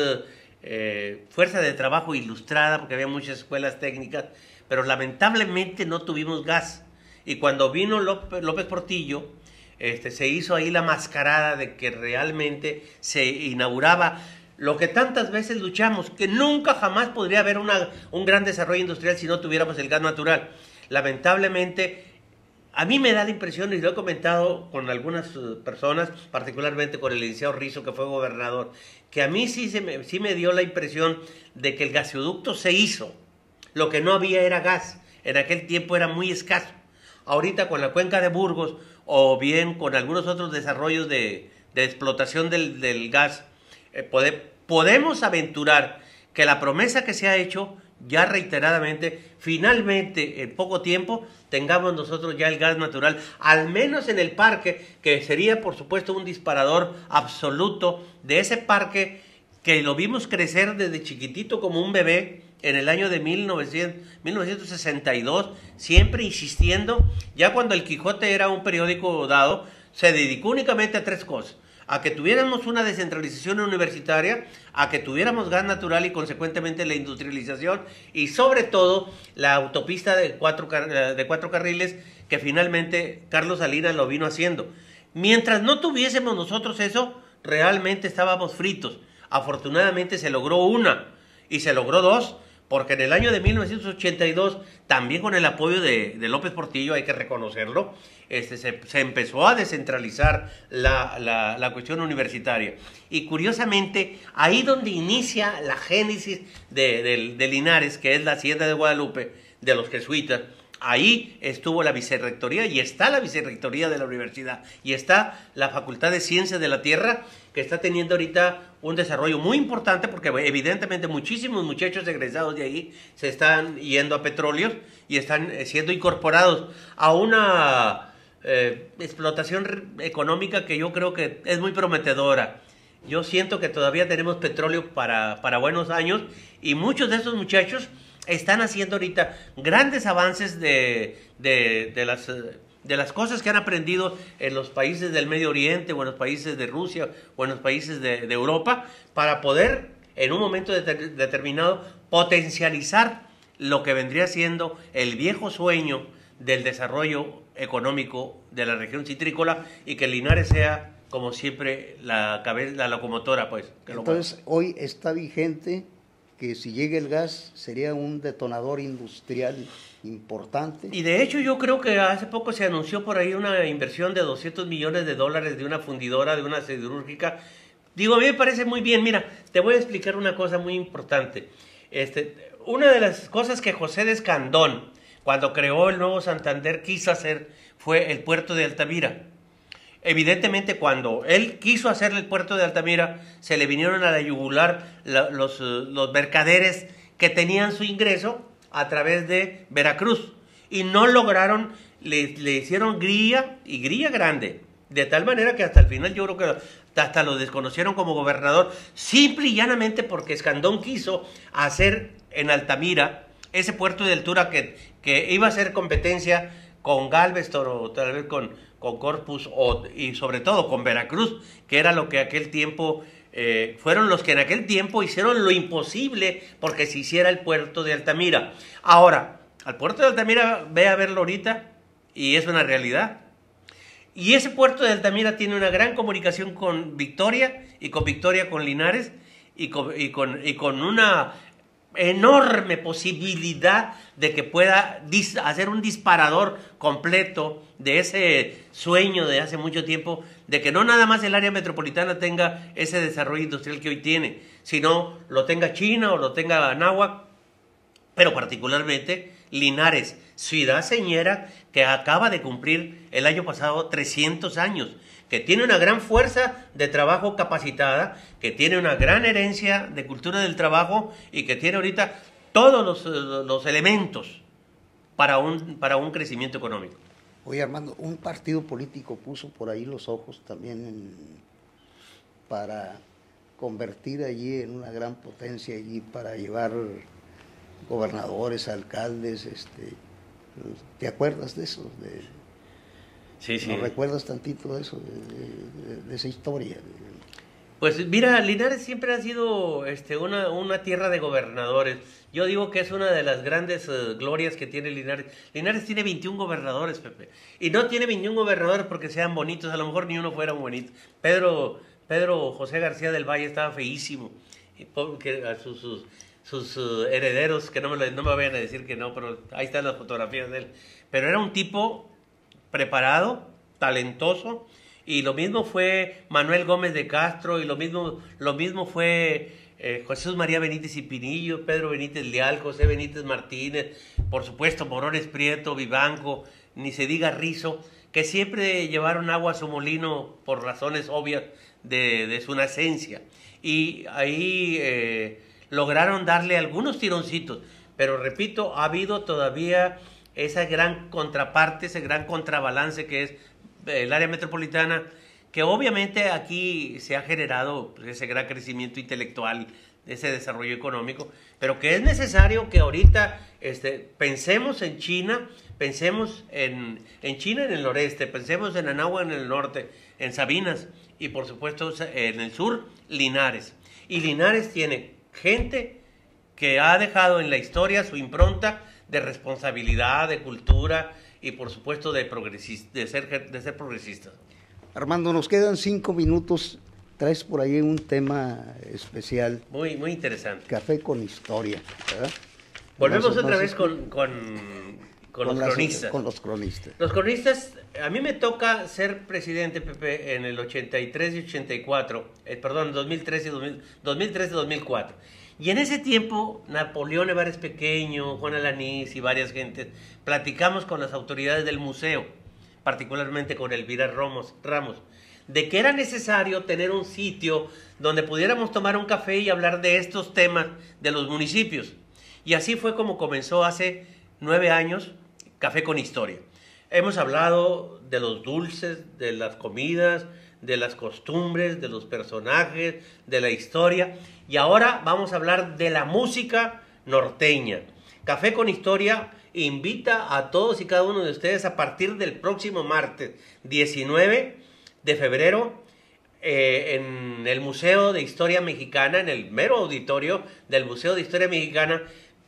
fuerza de trabajo ilustrada, porque había muchas escuelas técnicas, pero lamentablemente no tuvimos gas. Y cuando vino López Portillo, se hizo ahí la mascarada de que realmente se inauguraba lo que tantas veces luchamos, que nunca jamás podría haber un gran desarrollo industrial si no tuviéramos el gas natural. Lamentablemente, a mí me da la impresión, y lo he comentado con algunas personas, particularmente con el licenciado Rizo, que fue gobernador, que a mí sí me dio la impresión de que el gasoducto se hizo. Lo que no había era gas. En aquel tiempo era muy escaso. Ahorita con la cuenca de Burgos, o bien con algunos otros desarrollos de explotación del gas, podemos aventurar que la promesa que se ha hecho ya reiteradamente, finalmente en poco tiempo tengamos nosotros ya el gas natural, al menos en el parque, que sería por supuesto un disparador absoluto de ese parque que lo vimos crecer desde chiquitito como un bebé en el año de 1962, siempre insistiendo. Ya cuando El Quijote era un periódico dado, se dedicó únicamente a tres cosas: a que tuviéramos una descentralización universitaria, a que tuviéramos gas natural y consecuentemente la industrialización, y sobre todo la autopista de cuatro carriles, que finalmente Carlos Salinas lo vino haciendo. Mientras no tuviésemos nosotros eso, realmente estábamos fritos. Afortunadamente se logró una y se logró dos, porque en el año de 1982, también con el apoyo de López Portillo, hay que reconocerlo, se empezó a descentralizar la cuestión universitaria. Y curiosamente, ahí donde inicia la génesis de Linares, que es la hacienda de Guadalupe, de los jesuitas, Ahí estuvo la vicerrectoría y está la vicerrectoría de la universidad y está la Facultad de Ciencias de la Tierra, que está teniendo ahorita un desarrollo muy importante porque evidentemente muchísimos muchachos egresados de ahí se están yendo a petróleos y están siendo incorporados a una explotación económica que yo creo que es muy prometedora. Yo siento que todavía tenemos petróleo para buenos años y muchos de esos muchachos están haciendo ahorita grandes avances de las cosas que han aprendido en los países del Medio Oriente o en los países de Rusia o en los países de Europa para poder en un momento determinado potencializar lo que vendría siendo el viejo sueño del desarrollo económico de la región citrícola y que Linares sea como siempre la locomotora, pues. Entonces hoy está vigente que si llega el gas sería un detonador industrial importante. Y de hecho yo creo que hace poco se anunció por ahí una inversión de $200 millones de una fundidora, de una siderúrgica. Digo, a mí me parece muy bien. Mira, te voy a explicar una cosa muy importante. Una de las cosas que José de Escandón, cuando creó el Nuevo Santander, quiso hacer fue el puerto de Altamira. Evidentemente, cuando él quiso hacer el puerto de Altamira, se le vinieron a la yugular los mercaderes que tenían su ingreso a través de Veracruz y no lograron, le hicieron grilla y grilla grande, de tal manera que hasta el final yo creo que hasta lo desconocieron como gobernador, simple y llanamente porque Escandón quiso hacer en Altamira ese puerto de altura que iba a ser competencia con Galveston o tal vez con Corpus y sobre todo con Veracruz, que era lo que aquel tiempo fueron los que en aquel tiempo hicieron lo imposible porque se hiciera el puerto de Altamira. Ahora, al puerto de Altamira ve a verlo ahorita y es una realidad. Y ese puerto de Altamira tiene una gran comunicación con Victoria y con Victoria con Linares y con una enorme posibilidad de que pueda hacer un disparador completo de ese sueño de hace mucho tiempo, de que no nada más el área metropolitana tenga ese desarrollo industrial que hoy tiene, sino lo tenga China o lo tenga Anáhuac, pero particularmente Linares, ciudad señera que acaba de cumplir el año pasado 300 años, que tiene una gran fuerza de trabajo capacitada, que tiene una gran herencia de cultura del trabajo y que tiene ahorita todos los elementos para un crecimiento económico. Oye, Armando, un partido político puso por ahí los ojos también para convertir allí en una gran potencia allí, para llevar gobernadores, alcaldes, ¿te acuerdas de eso? Sí, sí. ¿No recuerdas tantito de eso, de esa historia? Pues mira, Linares siempre ha sido una tierra de gobernadores. Yo digo que es una de las grandes glorias que tiene Linares. Linares tiene 21 gobernadores, Pepe. Y no tiene 21 gobernadores porque sean bonitos, a lo mejor ni uno fuera un bonito. Pedro José García del Valle estaba feísimo. Porque a sus herederos, que no me vayan a decir que no, pero ahí están las fotografías de él. Pero era un tipo preparado, talentoso, y lo mismo fue Manuel Gómez de Castro, y lo mismo fue Jesús María Benítez y Pinillo, Pedro Benítez Leal, José Benítez Martínez, por supuesto Morones Prieto, Vivanco, ni se diga Rizo, que siempre llevaron agua a su molino por razones obvias de su nacencia, y ahí lograron darle algunos tironcitos, pero repito, ha habido todavía esa gran contraparte, ese gran contrabalance que es el área metropolitana, que obviamente aquí se ha generado ese gran crecimiento intelectual, ese desarrollo económico, pero que es necesario que ahorita pensemos en China, pensemos en China en el noreste, pensemos en Anáhuac en el norte, en Sabinas y por supuesto en el sur, Linares. Y Linares tiene gente que ha dejado en la historia su impronta de responsabilidad, de cultura y por supuesto de ser progresistas. Armando, nos quedan 5 minutos. Traes por ahí un tema especial. Muy, muy interesante. Café con historia, ¿verdad? Volvemos otra vez con los cronistas. Con los cronistas. Los cronistas, a mí me toca ser presidente, Pepe, en el 83 y 84, perdón, 2003 y 2004. Y en ese tiempo, Napoleón Evares Pequeño, Juan Alanís y varias gentes, platicamos con las autoridades del museo, particularmente con Elvira Ramos, de que era necesario tener un sitio donde pudiéramos tomar un café y hablar de estos temas de los municipios. Y así fue como comenzó hace 9 años Café con Historia. Hemos hablado de los dulces, de las comidas, de las costumbres, de los personajes, de la historia. Y ahora vamos a hablar de la música norteña. Café con Historia invita a todos y cada uno de ustedes a partir del próximo martes 19 de febrero en el Museo de Historia Mexicana, en el mero auditorio del Museo de Historia Mexicana,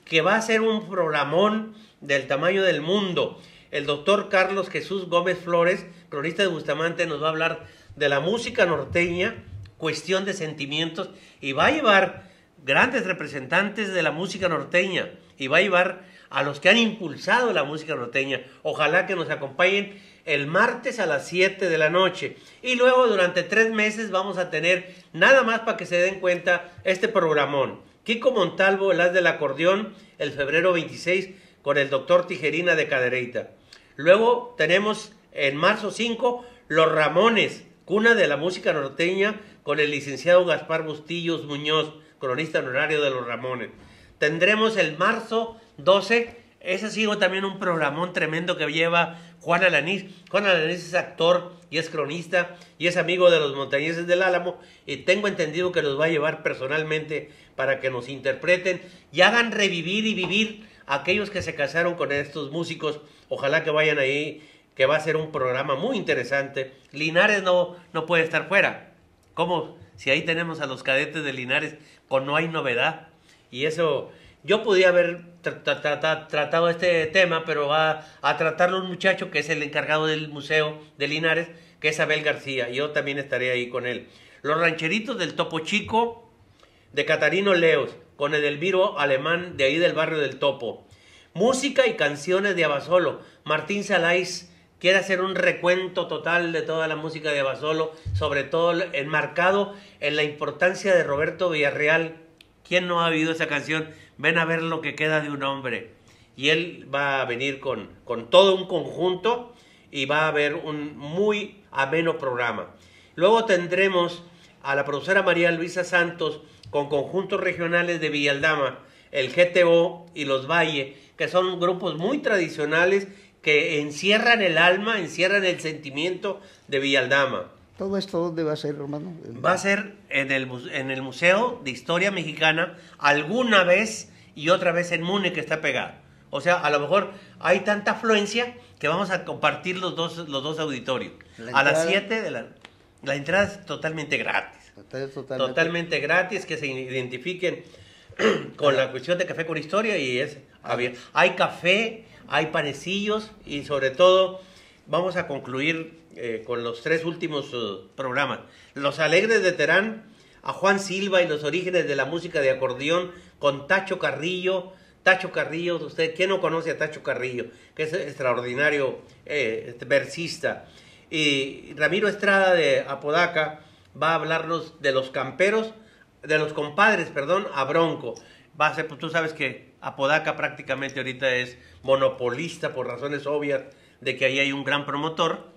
que va a ser un programón del tamaño del mundo. El doctor Carlos Jesús Gómez Flores, cronista de Bustamante, nos va a hablar de la música norteña, cuestión de sentimientos, y va a llevar grandes representantes de la música norteña, y va a llevar a los que han impulsado la música norteña. Ojalá que nos acompañen el martes a las 7 de la noche. Y luego durante 3 meses vamos a tener, nada más para que se den cuenta, este programón. Kiko Montalvo, el as del acordeón, el febrero 26, con el doctor Tijerina de Cadereyta. Luego tenemos en marzo 5, Los Ramones, cuna de la música norteña, con el licenciado Gaspar Bustillos Muñoz, cronista honorario de Los Ramones. Tendremos el marzo 12, ese ha sido también un programón tremendo que lleva Juan Alanís. Juan Alanís es actor y es cronista y es amigo de los Montañeses del Álamo, y tengo entendido que los va a llevar personalmente para que nos interpreten y hagan revivir y vivir a aquellos que se casaron con estos músicos. Ojalá que vayan ahí, que va a ser un programa muy interesante. Linares no puede estar fuera. ¿Cómo? Si ahí tenemos a los cadetes de Linares con No Hay Novedad. Y eso, yo podía haber tratado este tema, pero va a tratarlo un muchacho que es el encargado del Museo de Linares, que es Abel García. Yo también estaré ahí con él. Los Rancheritos del Topo Chico, de Catarino Leos, con Edelviro Alemán, de ahí del barrio del Topo. Música y canciones de Abasolo. Martín Salais quiere hacer un recuento total de toda la música de Abasolo, sobre todo enmarcado en la importancia de Roberto Villarreal. ¿Quién no ha oído esa canción? Ven a ver lo que queda de un hombre. Y él va a venir con todo un conjunto y va a haber un muy ameno programa. Luego tendremos a la profesora María Luisa Santos con conjuntos regionales de Villaldama, el GTO y los Valle, que son grupos muy tradicionales que encierran el alma, encierran el sentimiento de Villaldama. ¿Todo esto dónde va a ser, hermano? Va a ser en el Museo de Historia Mexicana, alguna vez y otra vez en Mune, que está pegado. O sea, a lo mejor hay tanta afluencia que vamos a compartir los dos auditorios. A las 7 de la entrada es totalmente gratis. Totalmente gratis, que se identifiquen con la cuestión de Café con Historia, y hay café, hay panecillos, y sobre todo vamos a concluir con los 3 últimos programas. Los Alegres de Terán, a Juan Silva y los orígenes de la música de acordeón, con Tacho Carrillo. Tacho Carrillo, usted, ¿quién no conoce a Tacho Carrillo? Que es extraordinario versista. Y Ramiro Estrada de Apodaca va a hablarnos de los camperos, de los compadres, a Bronco. Va a ser, pues tú sabes que Apodaca prácticamente ahorita es monopolista por razones obvias de que ahí hay un gran promotor.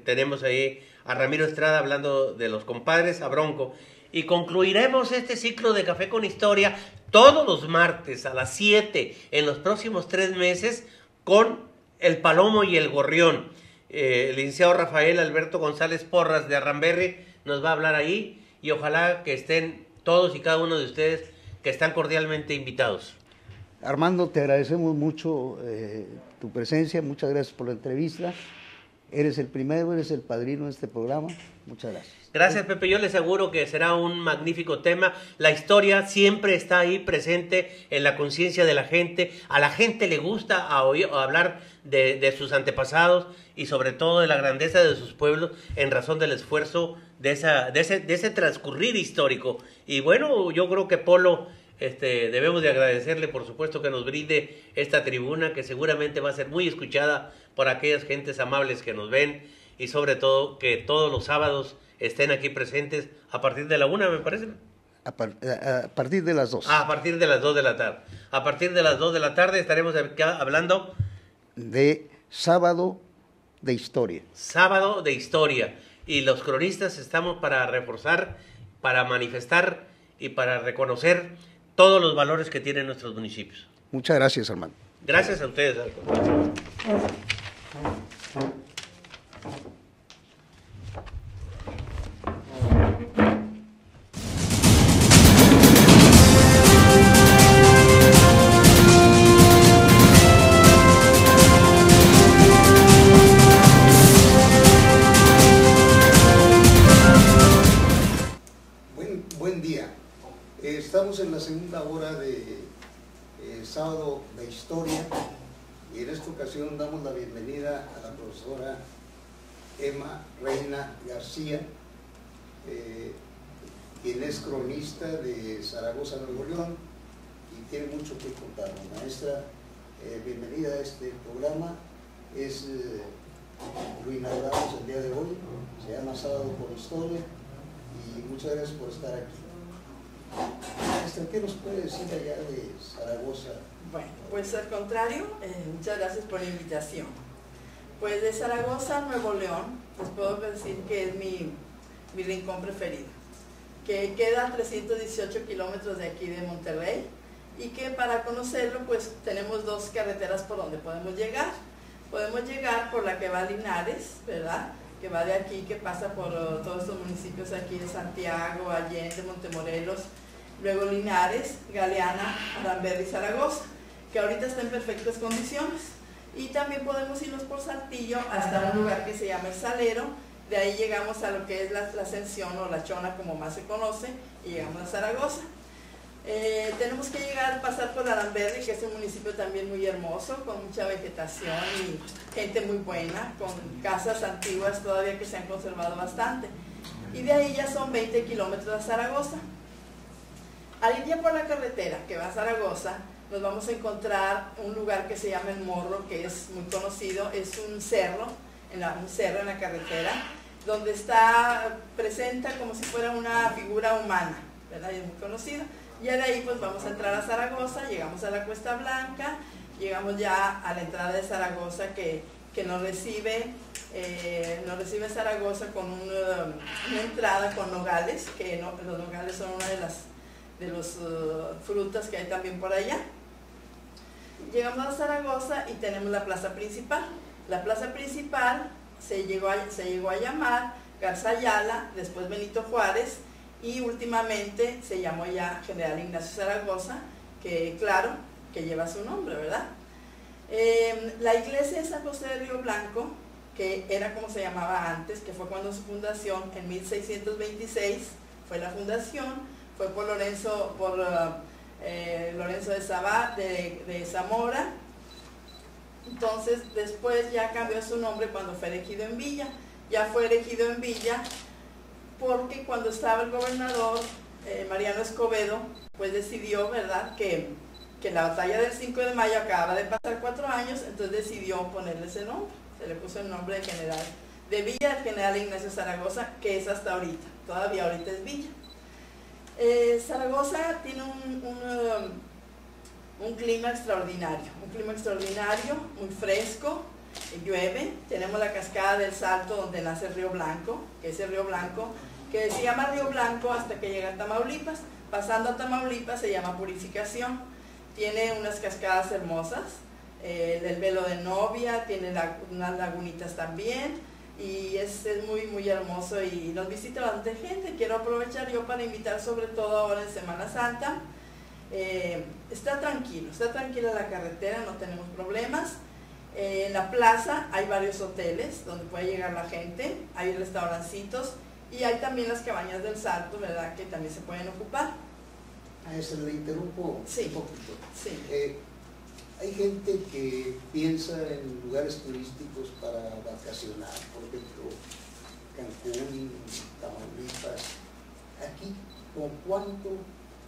Tenemos ahí a Ramiro Estrada hablando de los compadres, a Bronco. Y concluiremos este ciclo de Café con Historia todos los martes a las 7 en los próximos 3 meses con El Palomo y el Gorrión. El licenciado Rafael Alberto González Porras de Arramberri nos va a hablar ahí, y ojalá que estén todos y cada uno de ustedes, que están cordialmente invitados. Armando, te agradecemos mucho tu presencia, muchas gracias por la entrevista. Eres el primero, eres el padrino de este programa. Muchas gracias. Gracias, Pepe. Yo les aseguro que será un magnífico tema. La historia siempre está ahí presente en la conciencia de la gente. A la gente le gusta hablar de sus antepasados y sobre todo de la grandeza de sus pueblos en razón del esfuerzo de ese transcurrir histórico. Y bueno, yo creo que Polo, debemos de agradecerle, por supuesto, que nos brinde esta tribuna, que seguramente va a ser muy escuchada por aquellas gentes amables que nos ven, y sobre todo que todos los sábados estén aquí presentes a partir de la 1, me parece. A partir de las 2. A partir de las 2 de la tarde. A partir de las 2 de la tarde estaremos acá hablando de Sábado de Historia. Sábado de Historia. Y los cronistas estamos para reforzar, para manifestar y para reconocer todos los valores que tienen nuestros municipios. Muchas gracias, hermano. Gracias a ustedes. Buen día. Estamos en la segunda hora de Sábado de Historia y en esta ocasión damos la bienvenida a la profesora Emma Reina García, quien es cronista de Zaragoza, Nuevo León, y tiene mucho que contarnos. Maestra, bienvenida a este programa. Lo inauguramos el día de hoy, se llama Sábado por Historia, y muchas gracias por estar aquí. Maestra, ¿qué nos puede decir allá de Zaragoza? Bueno, pues al contrario, muchas gracias por la invitación. Pues de Zaragoza, Nuevo León, les puedo decir que es mi rincón preferido, que queda a 318 kilómetros de aquí de Monterrey, y que para conocerlo pues tenemos dos carreteras por donde podemos llegar. Podemos llegar por la que va a Linares, ¿verdad?, que va de aquí, que pasa por todos estos municipios aquí de Santiago, Allende, Montemorelos, luego Linares, Galeana, Aramberri y Zaragoza, que ahorita está en perfectas condiciones. Y también podemos irnos por Saltillo hasta un lugar que se llama El Salero. De ahí llegamos a lo que es la Ascensión o La Chona, como más se conoce, y llegamos a Zaragoza. Tenemos que llegar, pasar por Aramberri, que es un municipio también muy hermoso, con mucha vegetación y gente muy buena, con casas antiguas todavía que se han conservado bastante. Y de ahí ya son 20 kilómetros a Zaragoza. Al ir ya por la carretera que va a Zaragoza, nos vamos a encontrar un lugar que se llama El Morro, que es muy conocido, es un cerro en la carretera, donde presenta como si fuera una figura humana, ¿verdad? Y es muy conocido. Y de ahí pues vamos a entrar a Zaragoza, llegamos a la Cuesta Blanca, llegamos ya a la entrada de Zaragoza que nos recibe Zaragoza con una entrada con nogales, que los nogales son una de las frutas que hay también por allá. Llegamos a Zaragoza y tenemos la plaza principal. La plaza principal se llegó a llamar Garza Ayala, después Benito Juárez, y últimamente se llamó ya General Ignacio Zaragoza, que claro, que lleva su nombre, ¿verdad? La iglesia de San José de Río Blanco, que era como se llamaba antes, que fue cuando su fundación, en 1626, fue la fundación, fue por Lorenzo de Zamora. Entonces después ya cambió su nombre cuando fue elegido en Villa. Ya fue elegido en Villa porque cuando estaba el gobernador Mariano Escobedo, pues decidió, ¿verdad?, que la batalla del 5 de mayo acababa de pasar 4 años, entonces decidió ponerle ese nombre. Se le puso el nombre de Villa del General Ignacio Zaragoza, que es hasta ahorita, todavía ahorita es Villa. Zaragoza tiene un clima extraordinario, muy fresco, llueve. Tenemos la cascada del Salto, donde nace el río Blanco, que es el río Blanco, que se llama Río Blanco hasta que llega a Tamaulipas. Pasando a Tamaulipas se llama Purificación. Tiene unas cascadas hermosas, el Velo de Novia, tiene unas lagunitas también, y es muy muy hermoso y nos visita bastante gente. Quiero aprovechar yo para invitar, sobre todo ahora en Semana Santa. Está tranquila la carretera, no tenemos problemas. En la plaza hay varios hoteles donde puede llegar la gente, hay restaurancitos y hay también las cabañas del Salto, ¿verdad?, que también se pueden ocupar. Maestra, le interrumpo sí, un poquito. Sí. Hay gente que piensa en lugares turísticos para vacacionar, por ejemplo, Cancún, Tamaulipas. Aquí, ¿con cuánto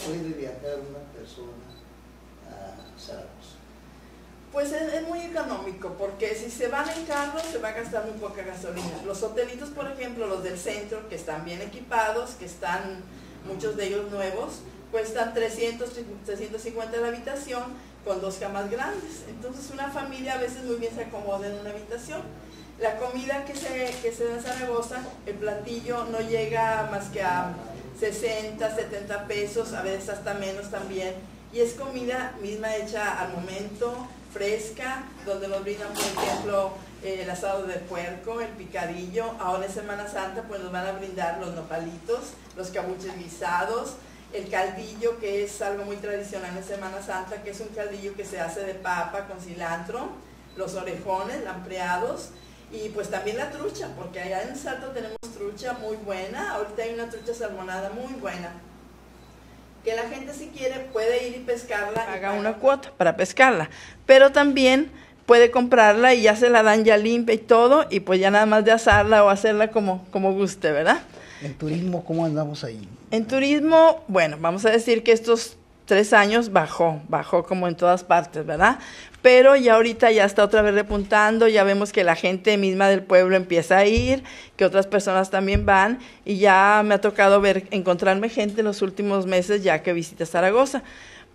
puede viajar una persona a Zaragoza? Pues es muy económico, porque si se van en carro se va a gastar muy poca gasolina. Los hotelitos, por ejemplo, los del centro, que están bien equipados, que están muchos de ellos nuevos, cuestan 300, 350 la habitación con 2 camas grandes. Entonces una familia a veces muy bien se acomoda en una habitación. La comida que se da en Zaragoza, el platillo no llega más que a 60, 70 pesos, a veces hasta menos también. Y es comida misma hecha al momento, fresca, donde nos brindan, por ejemplo, el asado de puerco, el picadillo. Ahora en Semana Santa pues nos van a brindar los nopalitos, los cabuches guisados, el caldillo, que es algo muy tradicional en Semana Santa, que es un caldillo que se hace de papa con cilantro, los orejones lampreados, y pues también la trucha, porque allá en Salto tenemos trucha muy buena. Ahorita hay una trucha salmonada muy buena, que la gente si quiere puede ir y pescarla. Paga una cuota para pescarla, pero también puede comprarla y ya se la dan ya limpia y todo, y pues ya nada más de asarla o hacerla como guste, ¿verdad? En turismo, ¿cómo andamos ahí? En turismo, bueno, vamos a decir que estos 3 años bajó como en todas partes, ¿verdad? Pero ya ahorita ya está otra vez repuntando, ya vemos que la gente misma del pueblo empieza a ir, que otras personas también van, y ya me ha tocado encontrarme gente en los últimos meses ya que visita Zaragoza,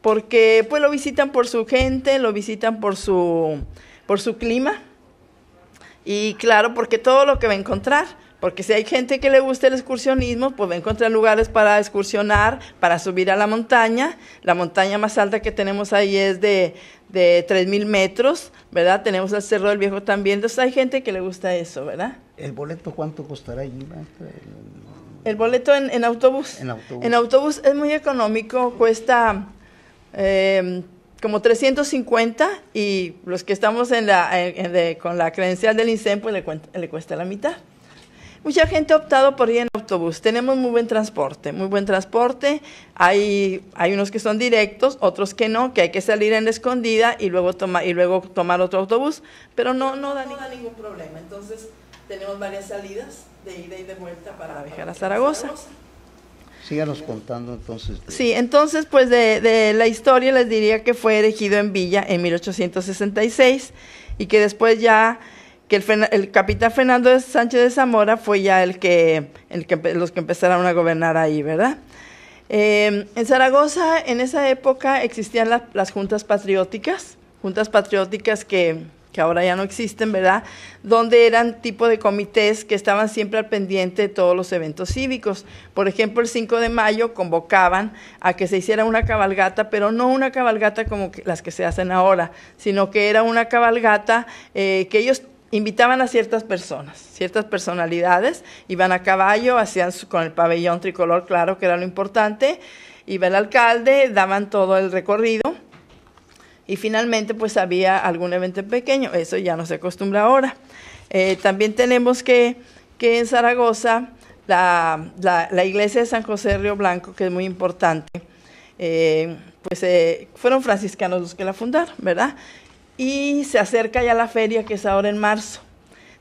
porque pues lo visitan por su gente, lo visitan por su clima, y claro, porque todo lo que va a encontrar. Porque si hay gente que le gusta el excursionismo, pues va a encontrar lugares para excursionar, para subir a la montaña. La montaña más alta que tenemos ahí es de 3,000 metros, ¿verdad? Tenemos el Cerro del Viejo también. Entonces hay gente que le gusta eso, ¿verdad? ¿El boleto cuánto costará allí? El boleto en autobús. En autobús. En autobús es muy económico, cuesta como 350, y los que estamos con la credencial del INSEM, pues le cuesta la mitad. Mucha gente ha optado por ir en autobús. Tenemos muy buen transporte. Hay unos que son directos, otros que no, que hay que salir en la escondida y luego tomar otro autobús, pero no da ningún problema. Entonces tenemos varias salidas de ida y de vuelta para viajar a Zaragoza. Síganos contando entonces. Sí, entonces pues de la historia les diría que fue erigido en villa en 1866 y que después ya que el capitán Fernando Sánchez de Zamora fue ya los que empezaron a gobernar ahí, ¿verdad? En Zaragoza en esa época existían las juntas patrióticas que ahora ya no existen, ¿verdad? Donde eran tipo de comités que estaban siempre al pendiente de todos los eventos cívicos. Por ejemplo, el 5 de mayo convocaban a que se hiciera una cabalgata, pero no una cabalgata como las que se hacen ahora, sino que era una cabalgata que ellos invitaban a ciertas personalidades, iban a caballo, hacían con el pabellón tricolor, claro, que era lo importante, iba el alcalde, daban todo el recorrido, y finalmente pues había algún evento pequeño. Eso ya no se acostumbra ahora. También tenemos que en Zaragoza, la iglesia de San José de Río Blanco, que es muy importante, fueron franciscanos los que la fundaron, ¿verdad? Y se acerca ya la feria, que es ahora en marzo.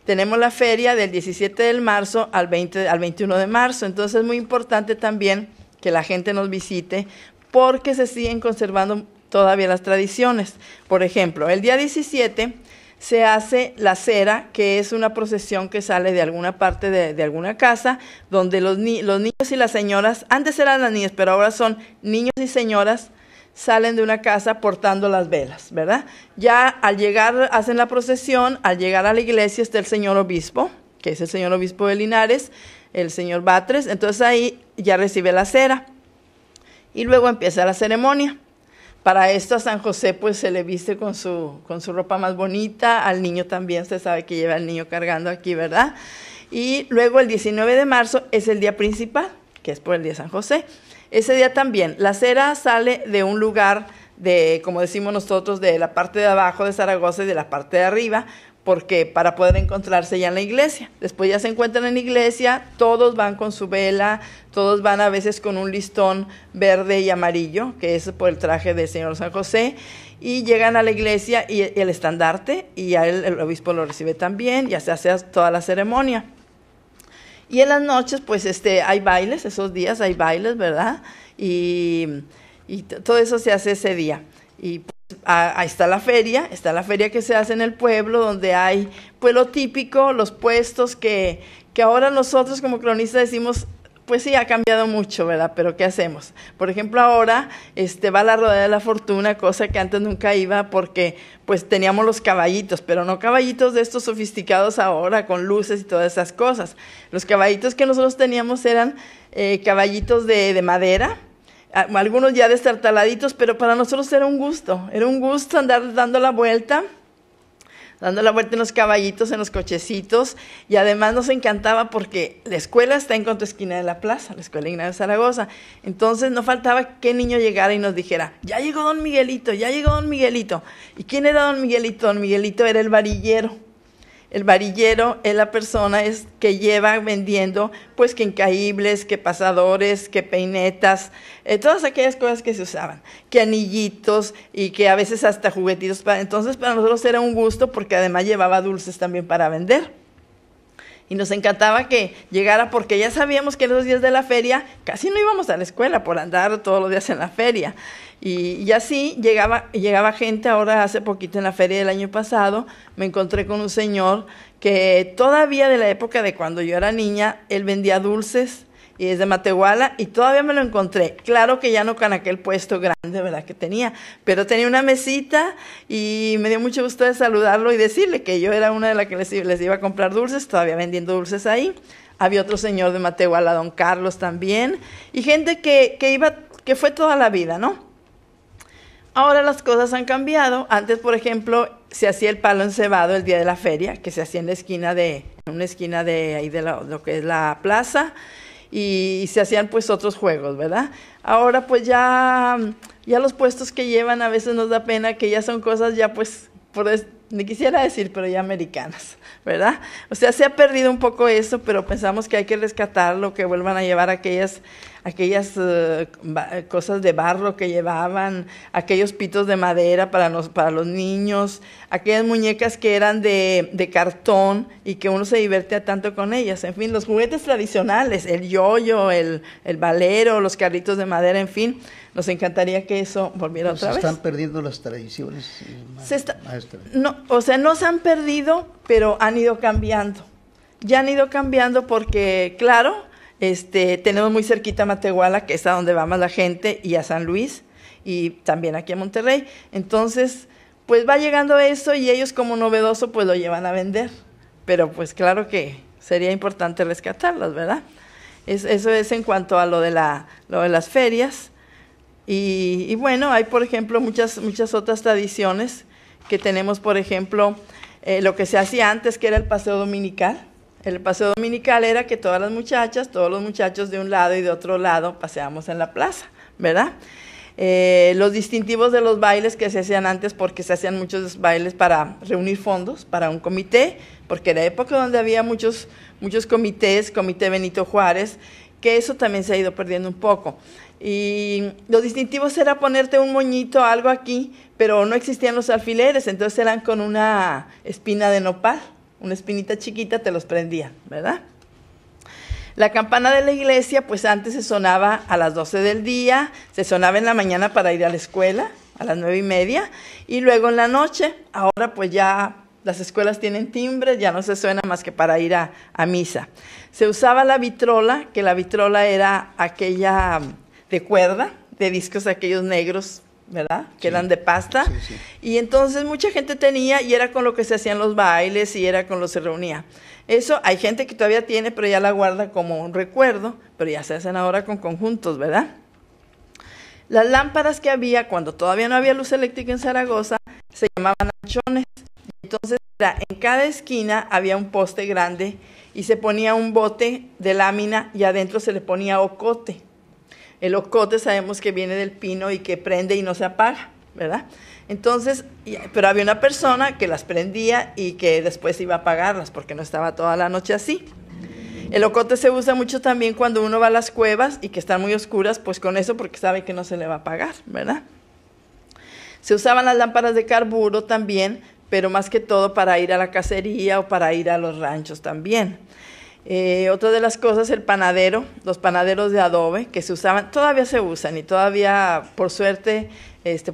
Tenemos la feria del 17 de marzo al 21 de marzo. Entonces es muy importante también que la gente nos visite, porque se siguen conservando todavía las tradiciones. Por ejemplo, el día 17 se hace la cera, que es una procesión que sale de alguna parte de alguna casa, donde los niños y las señoras, antes eran las niñas, pero ahora son niños y señoras, salen de una casa portando las velas, ¿verdad? Ya al llegar, hacen la procesión, al llegar a la iglesia está el señor obispo, que es el señor obispo de Linares, el señor Batres, entonces ahí ya recibe la cera. Y luego empieza la ceremonia. Para esto a San José pues se le viste con su ropa más bonita, al niño también se sabe que lleva al niño cargando aquí, ¿verdad? Y luego el 19 de marzo es el día principal, que es por el día de San José. Ese día también, la cera sale de un lugar como decimos nosotros, de la parte de abajo de Zaragoza y de la parte de arriba, porque para poder encontrarse ya en la iglesia. Después ya se encuentran en la iglesia, todos van con su vela, todos van a veces con un listón verde y amarillo, que es por el traje del señor San José, y llegan a la iglesia y el estandarte, y ya el obispo lo recibe también, ya se hace toda la ceremonia. Y en las noches, pues hay bailes, esos días hay bailes, ¿verdad? Y todo eso se hace ese día. Y pues, ahí está la feria que se hace en el pueblo, donde hay pues lo típico, los puestos que ahora nosotros como cronistas decimos pues sí, ha cambiado mucho, ¿verdad? Pero ¿qué hacemos? Por ejemplo, ahora va la Rueda de la Fortuna, cosa que antes nunca iba porque pues teníamos los caballitos, pero no caballitos de estos sofisticados ahora, con luces y todas esas cosas. Los caballitos que nosotros teníamos eran caballitos de madera, algunos ya destartaladitos, pero para nosotros era un gusto andar dando la vuelta en los caballitos, en los cochecitos, y además nos encantaba porque la escuela está en contraesquina de la plaza, la Escuela Ignacio Zaragoza. Entonces no faltaba que niño llegara y nos dijera, ya llegó don Miguelito, ya llegó don Miguelito. ¿Y quién era don Miguelito? Don Miguelito era el varillero. El varillero es la persona que lleva vendiendo, pues, que encaíbles, que pasadores, que peinetas, todas aquellas cosas que se usaban, que anillitos y que a veces hasta juguetitos. Entonces, para nosotros era un gusto porque además llevaba dulces también para vender. Y nos encantaba que llegara porque ya sabíamos que en los días de la feria casi no íbamos a la escuela por andar todos los días en la feria. Y así llegaba gente. Ahora hace poquito en la feria del año pasado me encontré con un señor que todavía de la época de cuando yo era niña, él vendía dulces y es de Matehuala y todavía me lo encontré. Claro que ya no con aquel puesto grande, ¿verdad?, que tenía, pero tenía una mesita y me dio mucho gusto de saludarlo y decirle que yo era una de las que les iba a comprar dulces, todavía vendiendo dulces ahí. Había otro señor de Matehuala, don Carlos también, y gente que fue toda la vida, ¿no? Ahora las cosas han cambiado. Antes, por ejemplo, se hacía el palo encebado el día de la feria, que se hacía en una esquina de ahí de lo que es la plaza, y se hacían pues otros juegos, ¿verdad? Ahora pues ya los puestos que llevan a veces nos da pena que ya son cosas ya pues, ni quisiera decir, pero ya americanas, ¿verdad? O sea, se ha perdido un poco eso, pero pensamos que hay que rescatarlo, que vuelvan a llevar aquellas cosas de barro que llevaban, aquellos pitos de madera para los niños, aquellas muñecas que eran de cartón y que uno se divertía tanto con ellas. En fin, los juguetes tradicionales, el yoyo, el valero, los carritos de madera, en fin, nos encantaría que eso volviera otra vez. Se están perdiendo las tradiciones, maestra. No, o sea, no se han perdido, pero han ido cambiando. Ya han ido cambiando porque, claro, tenemos muy cerquita a Matehuala, que es a donde va más la gente, y a San Luis, y también aquí a Monterrey. Entonces, pues va llegando eso y ellos como novedoso pues lo llevan a vender. Pero pues claro que sería importante rescatarlas, ¿verdad? Eso es en cuanto a lo de las ferias. Y bueno, hay por ejemplo muchas otras tradiciones que tenemos, por ejemplo, lo que se hacía antes, que era el paseo dominical. El paseo dominical era que todas las muchachas, todos los muchachos de un lado y de otro lado paseábamos en la plaza, ¿verdad? Los distintivos de los bailes que se hacían antes, porque se hacían muchos bailes para reunir fondos para un comité, porque era época donde había muchos comités, Comité Benito Juárez, que eso también se ha ido perdiendo un poco. Y los distintivos era ponerte un moñito, algo aquí, pero no existían los alfileres, entonces eran con una espina de nopal, una espinita chiquita, te los prendían, ¿verdad? La campana de la iglesia, pues antes se sonaba a las 12 del día, se sonaba en la mañana para ir a la escuela, a las 9:30, y luego en la noche. Ahora pues ya las escuelas tienen timbres, ya no se suena más que para ir a misa. Se usaba la vitrola, que la vitrola era aquella de cuerda, de discos aquellos negros, ¿verdad? Que eran de pasta. Sí, sí. Y entonces mucha gente tenía, y era con lo que se hacían los bailes, y era con lo que se reunía. Eso hay gente que todavía tiene, pero ya la guarda como un recuerdo, pero ya se hacen ahora con conjuntos, ¿verdad? Las lámparas que había cuando todavía no había luz eléctrica en Zaragoza se llamaban anchones. Entonces en cada esquina había un poste grande y se ponía un bote de lámina y adentro se le ponía ocote. El ocote sabemos que viene del pino y que prende y no se apaga, ¿verdad? Entonces, pero había una persona que las prendía y que después iba a apagarlas porque no estaba toda la noche así. El ocote se usa mucho también cuando uno va a las cuevas y que están muy oscuras, pues con eso porque sabe que no se le va a apagar, ¿verdad? Se usaban las lámparas de carburo también, pero más que todo para ir a la cacería o para ir a los ranchos también. Otra de las cosas, el panadero, los panaderos de adobe que se usaban, todavía se usan y todavía, por suerte,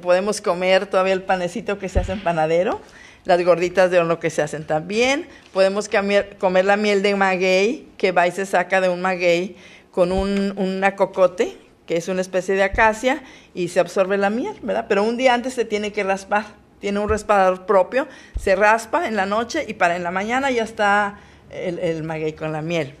podemos comer todavía el panecito que se hace en panadero, las gorditas de horno que se hacen también, podemos comer la miel de maguey, que va y se saca de un maguey con una cocote, que es una especie de acacia, y se absorbe la miel, ¿verdad? Pero un día antes se tiene que raspar, tiene un raspador propio, se raspa en la noche y para en la mañana ya está el maguey con la miel.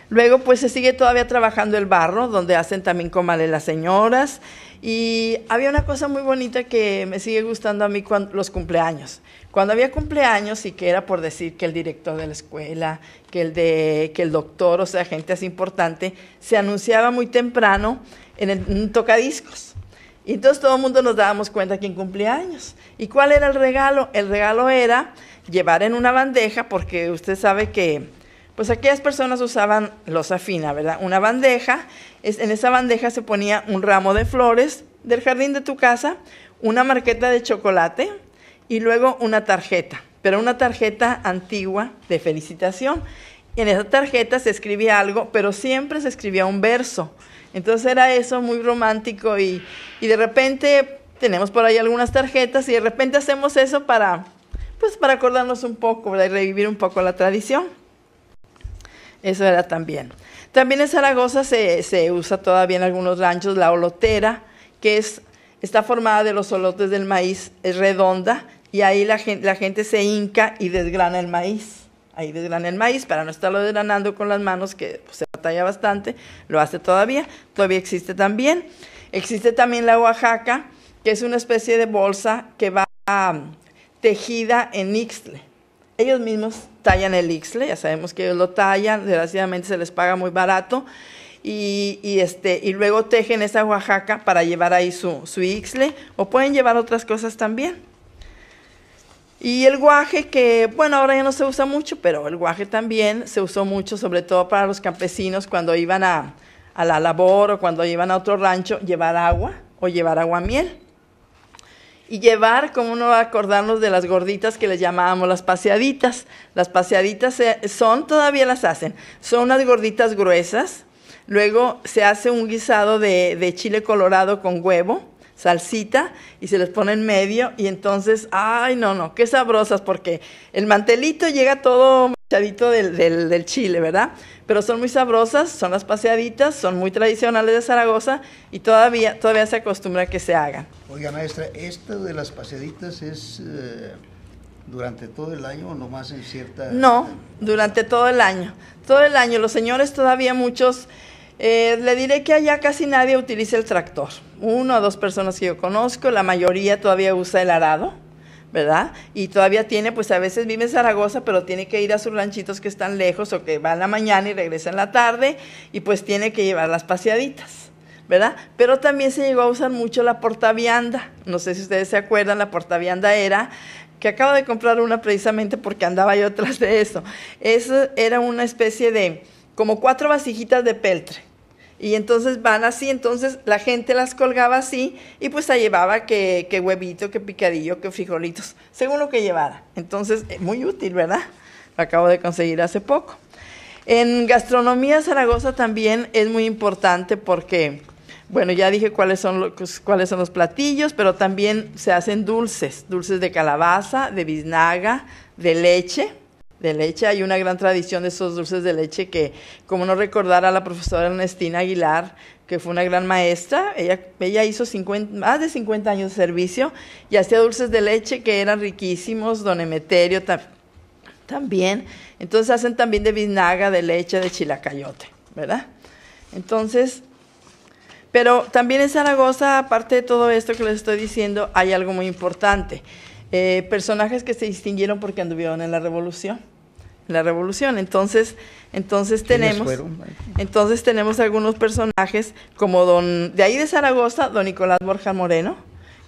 Luego pues se sigue todavía trabajando el barro, donde hacen también comales las señoras, y había una cosa muy bonita que me sigue gustando a mí los cumpleaños. Cuando había cumpleaños y que era por decir que el director de la escuela, que el doctor, o sea, gente así importante, se anunciaba muy temprano en un tocadiscos. Y entonces todo el mundo nos dábamos cuenta quién cumplía años. ¿Y cuál era el regalo? El regalo era llevar en una bandeja, porque usted sabe que pues aquellas personas usaban loza fina, ¿verdad? Una bandeja, en esa bandeja se ponía un ramo de flores del jardín de tu casa, una marqueta de chocolate y luego una tarjeta, pero una tarjeta antigua de felicitación. En esa tarjeta se escribía algo, pero siempre se escribía un verso. Entonces era eso muy romántico y de repente tenemos por ahí algunas tarjetas y de repente hacemos eso para acordarnos un poco, ¿verdad? Y revivir un poco la tradición. Eso era también. También en Zaragoza se usa todavía en algunos ranchos la olotera, que está formada de los olotes del maíz, es redonda, y ahí la gente se hinca y desgrana el maíz. Ahí desgrana el maíz para no estarlo desgranando con las manos, que pues, se batalla bastante, lo hace todavía existe también. Existe también la Oaxaca, que es una especie de bolsa que va tejida en ixtle. Ellos mismos tallan el ixtle, ya sabemos que ellos lo tallan, desgraciadamente se les paga muy barato, y luego tejen esa Oaxaca para llevar ahí su ixtle, o pueden llevar otras cosas también. Y el guaje, que bueno, ahora ya no se usa mucho, pero el guaje también se usó mucho, sobre todo para los campesinos cuando iban a la labor o cuando iban a otro rancho, llevar agua o llevar aguamiel. Y llevar, como no acordarnos de las gorditas que les llamábamos las paseaditas. Las paseaditas todavía las hacen, son unas gorditas gruesas, luego se hace un guisado de chile colorado con huevo, salsita, y se les pone en medio, y entonces, ¡ay, no! ¡Qué sabrosas! Porque el mantelito llega todo manchadito del chile, ¿verdad? Pero son muy sabrosas, son las paseaditas, son muy tradicionales de Zaragoza, y todavía se acostumbra a que se hagan. Oiga, maestra, ¿esto de las paseaditas es durante todo el año o nomás en cierta...? No, durante todo el año. Todo el año. Los señores todavía muchos, le diré que allá casi nadie utiliza el tractor. 1 o 2 personas que yo conozco, la mayoría todavía usa el arado, ¿verdad? Y todavía tiene, pues a veces vive en Zaragoza, pero tiene que ir a sus ranchitos que están lejos o que va en la mañana y regresa en la tarde, y pues tiene que llevar las paseaditas, ¿verdad? Pero también se llegó a usar mucho la portavianda. No sé si ustedes se acuerdan, la portavianda era, que acabo de comprar una precisamente porque andaba yo tras de eso. Eso era una especie de, como 4 vasijitas de peltre. Y entonces van así, entonces la gente las colgaba así y pues se llevaba que huevito, que picadillo, que frijolitos, según lo que llevara. Entonces, muy útil, ¿verdad? Lo acabo de conseguir hace poco. En gastronomía Zaragoza también es muy importante porque, bueno, ya dije cuáles son los platillos, pero también se hacen dulces de calabaza, de biznaga, de leche. Hay una gran tradición de esos dulces de leche que, como no recordar a la profesora Ernestina Aguilar, que fue una gran maestra, ella hizo más de 50 años de servicio y hacía dulces de leche que eran riquísimos, don Emeterio también. Entonces hacen también de biznaga, de leche, de chilacayote, ¿verdad? Entonces, pero también en Zaragoza, aparte de todo esto que les estoy diciendo, hay algo muy importante. Personajes que se distinguieron porque anduvieron en la revolución. Entonces tenemos algunos personajes como de ahí de Zaragoza, don Nicolás Borja Moreno,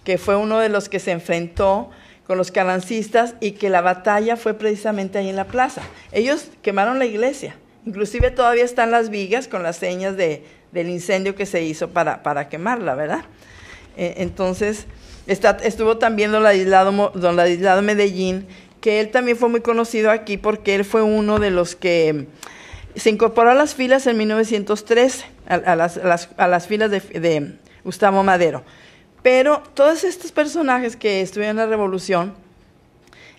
que fue uno de los que se enfrentó con los carrancistas y que la batalla fue precisamente ahí en la plaza. Ellos quemaron la iglesia, inclusive todavía están las vigas con las señas del incendio que se hizo para quemarla, ¿verdad? Entonces estuvo también don Ladislao Medellín, que él también fue muy conocido aquí porque él fue uno de los que se incorporó a las filas en 1913, a las filas de Gustavo Madero. Pero todos estos personajes que estuvieron en la revolución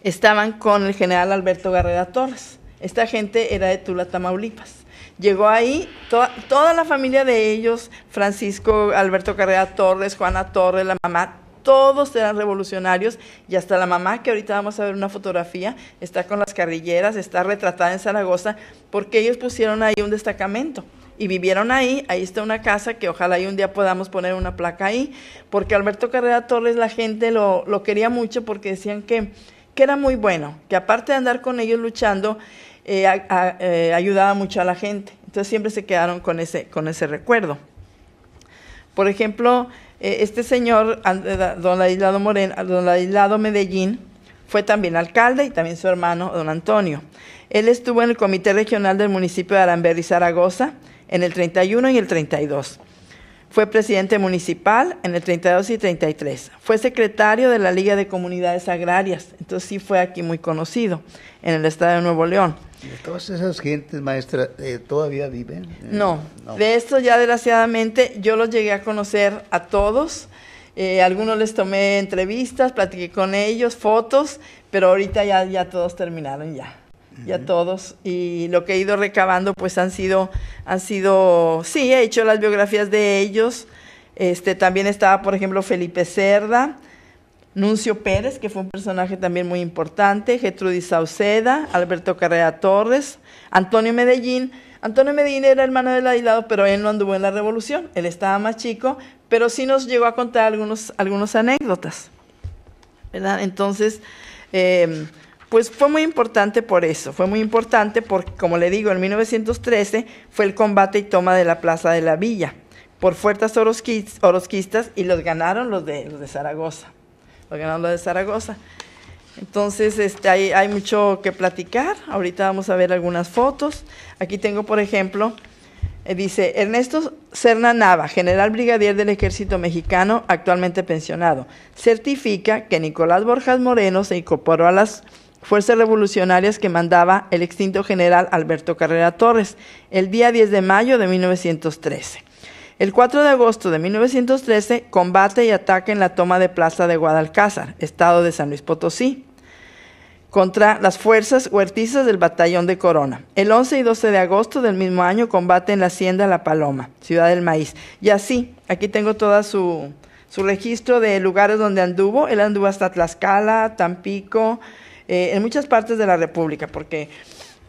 estaban con el general Alberto Garrera Torres. Esta gente era de Tula, Tamaulipas. Llegó ahí toda la familia de ellos, Francisco Alberto Carrera Torres, Juana Torres, la mamá, todos eran revolucionarios, y hasta la mamá, que ahorita vamos a ver una fotografía, está con las carrilleras, está retratada en Zaragoza, porque ellos pusieron ahí un destacamento y vivieron ahí. Ahí está una casa que ojalá y un día podamos poner una placa ahí, porque Alberto Carrera Torres la gente lo quería mucho, porque decían que era muy bueno, que aparte de andar con ellos luchando, ayudaba mucho a la gente. Entonces siempre se quedaron con ese recuerdo. Por ejemplo, este señor, don Ladislao Medellín, fue también alcalde, y también su hermano, don Antonio. Él estuvo en el Comité Regional del municipio de Aramberri, Zaragoza, en el 31 y el 32. Fue presidente municipal en el 32 y 33. Fue secretario de la Liga de Comunidades Agrarias. Entonces sí fue aquí muy conocido, en el estado de Nuevo León. ¿Todas esas gentes, maestra, todavía viven? No, de esto ya desgraciadamente yo los llegué a conocer a todos. Algunos les tomé entrevistas, platiqué con ellos, fotos, pero ahorita ya todos terminaron ya todos. Y lo que he ido recabando pues han sido, sí, he hecho las biografías de ellos. También estaba, por ejemplo, Felipe Cerda, Nuncio Pérez, que fue un personaje también muy importante, Gertrudis Sauceda, Alberto Carrera Torres, Antonio Medellín. Antonio Medellín era hermano de Ladislao, pero él no anduvo en la revolución, él estaba más chico, pero sí nos llegó a contar algunas anécdotas, ¿verdad? Entonces, pues fue muy importante por eso, fue muy importante porque, como le digo, en 1913 fue el combate y toma de la Plaza de la Villa por fuerzas orozquistas, y los ganaron los de Zaragoza. Entonces, hay mucho que platicar. Ahorita vamos a ver algunas fotos. Aquí tengo, por ejemplo, dice Ernesto Serna Nava, general brigadier del Ejército Mexicano, actualmente pensionado, certifica que Nicolás Borjas Moreno se incorporó a las fuerzas revolucionarias que mandaba el extinto general Alberto Carrera Torres el día 10 de mayo de 1913. El 4 de agosto de 1913 combate y ataca en la toma de Plaza de Guadalcázar, estado de San Luis Potosí, contra las fuerzas huertistas del batallón de Corona. El 11 y 12 de agosto del mismo año combate en la hacienda La Paloma, Ciudad del Maíz. Y así, aquí tengo todo su registro de lugares donde anduvo. Él anduvo hasta Tlaxcala, Tampico, en muchas partes de la República, porque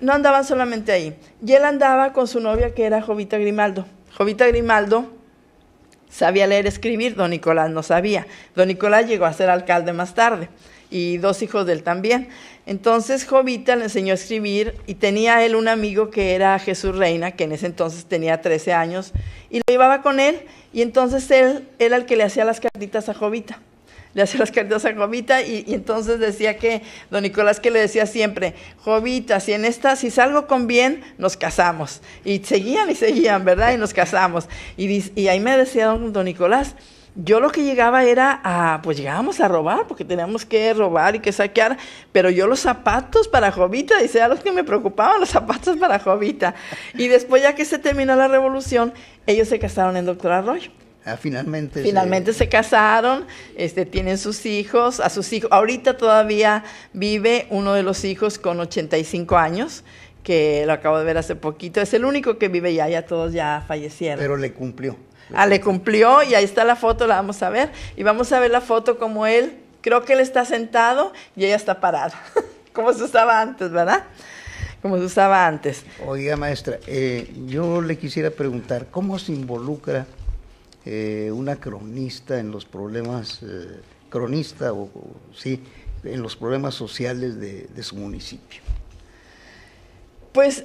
no andaban solamente ahí. Y él andaba con su novia, que era Jovita Grimaldo. Jovita Grimaldo sabía leer y escribir, don Nicolás no sabía. Don Nicolás llegó a ser alcalde más tarde, y 2 hijos de él también. Entonces Jovita le enseñó a escribir, y tenía él un amigo que era Jesús Reina, que en ese entonces tenía 13 años, y lo llevaba con él, y entonces él era el que le hacía las cartitas a Jovita. Le hacía las cartitas a Jovita, y entonces decía que don Nicolás, que le decía siempre: Jovita, si salgo con bien, nos casamos. Y seguían, ¿verdad? Y nos casamos. Y ahí me decía don Nicolás, yo lo que llegaba era pues llegábamos a robar, porque teníamos que robar y que saquear, pero yo los zapatos para Jovita, dice, a los que me preocupaban, los zapatos para Jovita. Y después, ya que se terminó la revolución, ellos se casaron en Doctor Arroyo. Finalmente se casaron, tienen sus hijos, ahorita todavía vive uno de los hijos con 85 años, que lo acabo de ver hace poquito, es el único que vive ya todos ya fallecieron. Pero le cumplió. Le cumplió, y ahí está la foto, la vamos a ver, y vamos a ver la foto como él, creo que él está sentado y ella está parada, como se usaba antes, ¿verdad? Como se usaba antes. Oiga, maestra, yo le quisiera preguntar, ¿cómo se involucra una cronista en los problemas, en los problemas sociales de su municipio? Pues,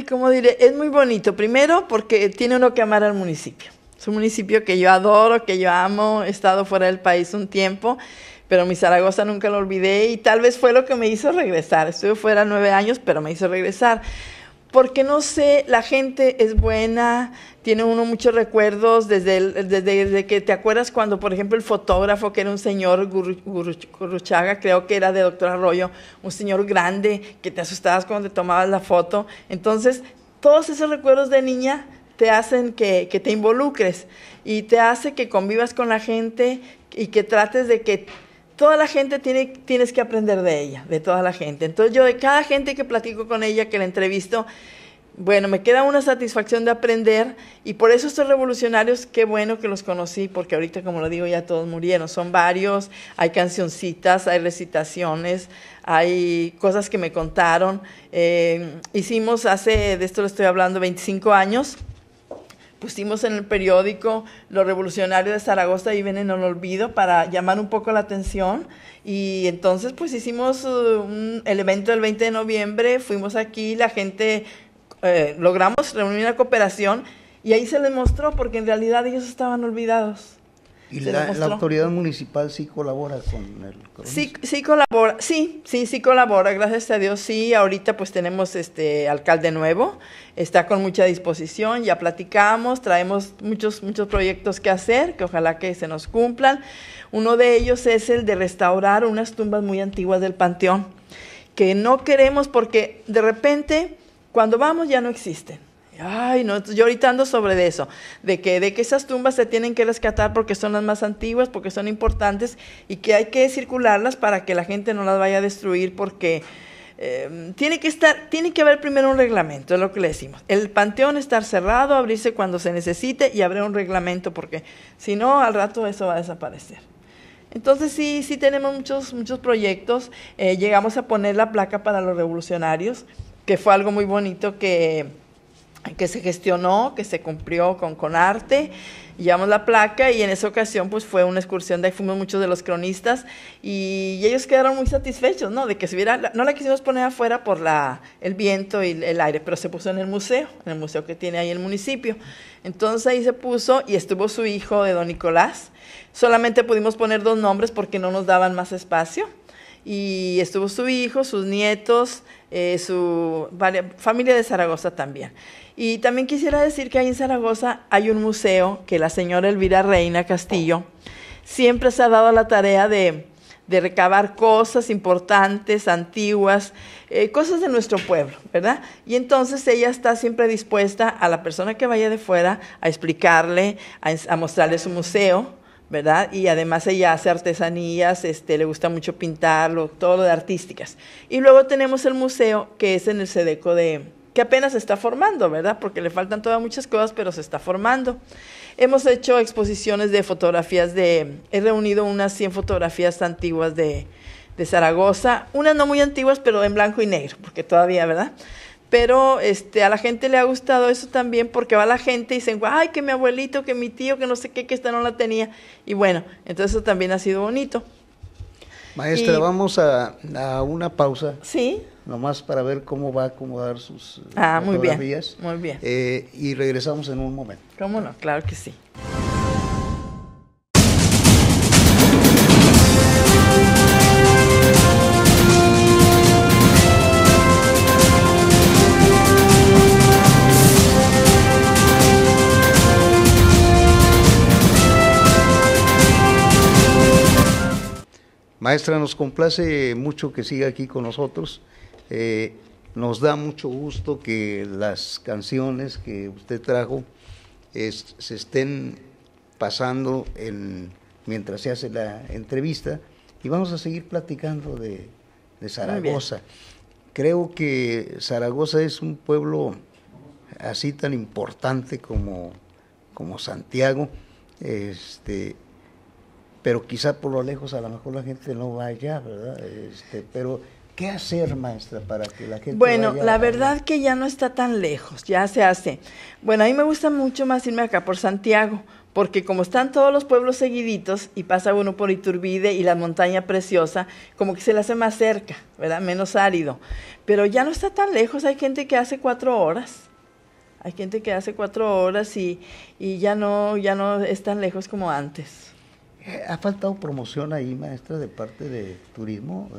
¿cómo diré? Es muy bonito. Primero, porque tiene uno que amar al municipio. Es un municipio que yo adoro, que yo amo. He estado fuera del país un tiempo, pero mi Zaragoza nunca lo olvidé, y tal vez fue lo que me hizo regresar. Estuve fuera 9 años, pero me hizo regresar. Porque no sé, la gente es buena, tiene uno muchos recuerdos desde que te acuerdas cuando, por ejemplo, el fotógrafo, que era un señor Gurruchaga, creo que era de Doctor Arroyo, un señor grande, que te asustabas cuando te tomabas la foto. Entonces, todos esos recuerdos de niña te hacen que te involucres, y te hace que convivas con la gente, y que trates de que toda la gente tienes que aprender de ella, de toda la gente. Entonces yo, de cada gente que platico con ella, que la entrevisto, bueno, me queda una satisfacción de aprender y por eso estos revolucionarios, qué bueno que los conocí, porque ahorita, como lo digo, ya todos murieron, son varios, hay cancioncitas, hay recitaciones, hay cosas que me contaron. Hicimos de esto le estoy hablando, 25 años, pusimos en el periódico Los Revolucionarios de Zaragoza viven en el olvido para llamar un poco la atención. Y entonces pues hicimos el evento del 20 de noviembre, fuimos aquí, la gente, logramos reunir una cooperación y ahí se les mostró, porque en realidad ellos estaban olvidados. ¿Y la autoridad municipal sí colabora con el cronista? Sí colabora, sí colabora, gracias a Dios, sí. Ahorita pues tenemos alcalde nuevo, está con mucha disposición, ya platicamos, traemos muchos proyectos que hacer, que ojalá que se nos cumplan. Uno de ellos es el de restaurar unas tumbas muy antiguas del panteón, que no queremos porque de repente cuando vamos ya no existen. Ay, no, yo ahorita ando sobre eso, de que esas tumbas se tienen que rescatar porque son las más antiguas, porque son importantes y que hay que circularlas para que la gente no las vaya a destruir, porque tiene que haber primero un reglamento, es lo que le decimos. El panteón estar cerrado, abrirse cuando se necesite y habrá un reglamento, porque si no, al rato eso va a desaparecer. Entonces sí tenemos muchos proyectos. Llegamos a poner la placa para los revolucionarios, que fue algo muy bonito que se gestionó, que se cumplió con arte. Llevamos la placa y en esa ocasión pues fue una excursión de ahí, fuimos muchos de los cronistas y ellos quedaron muy satisfechos, ¿no? De que se hubiera, no la quisimos poner afuera por el viento y el aire, pero se puso en el museo que tiene ahí el municipio. Entonces ahí se puso y estuvo su hijo de don Nicolás. Solamente pudimos poner 2 nombres porque no nos daban más espacio. Y estuvo su hijo, sus nietos, su familia de Zaragoza también. Y también quisiera decir que ahí en Zaragoza hay un museo que la señora Elvira Reina Castillo siempre se ha dado la tarea de recabar cosas importantes, antiguas, cosas de nuestro pueblo, ¿verdad? Y entonces ella está siempre dispuesta a la persona que vaya de fuera a explicarle, a mostrarle su museo, ¿verdad? Y además ella hace artesanías, le gusta mucho pintarlo, todo lo de artísticas. Y luego tenemos el museo que es en el Sedeco que apenas se está formando, ¿verdad? Porque le faltan todavía muchas cosas, pero se está formando. Hemos hecho exposiciones de fotografías he reunido unas 100 fotografías antiguas de Zaragoza, unas no muy antiguas, pero en blanco y negro, porque todavía, ¿verdad? Pero a la gente le ha gustado eso también, porque va la gente y dicen, ay, que mi abuelito, que mi tío, que no sé qué, que esta no la tenía. Y bueno, entonces eso también ha sido bonito. Maestra, vamos a una pausa. Sí. Nomás para ver cómo va a acomodar sus fotografías. Muy bien. Y regresamos en un momento. ¿Cómo no? Claro que sí. Maestra, nos complace mucho que siga aquí con nosotros. Nos da mucho gusto que las canciones que usted trajo se estén pasando mientras se hace la entrevista, y vamos a seguir platicando de Zaragoza. Creo que Zaragoza es un pueblo así tan importante como Santiago, pero quizá por lo lejos a lo mejor la gente no va allá, ¿verdad? Pero ¿qué hacer, maestra, para que la gente Bueno, vaya la verdad que ya no está tan lejos, ya se hace. Bueno, a mí me gusta mucho más irme acá por Santiago, porque como están todos los pueblos seguiditos y pasa uno por Iturbide y la montaña preciosa, como que se le hace más cerca, ¿verdad? Menos árido. Pero ya no está tan lejos, hay gente que hace 4 horas. Hay gente que hace 4 horas y ya no es tan lejos como antes. ¿Ha faltado promoción ahí, maestra, de parte de turismo,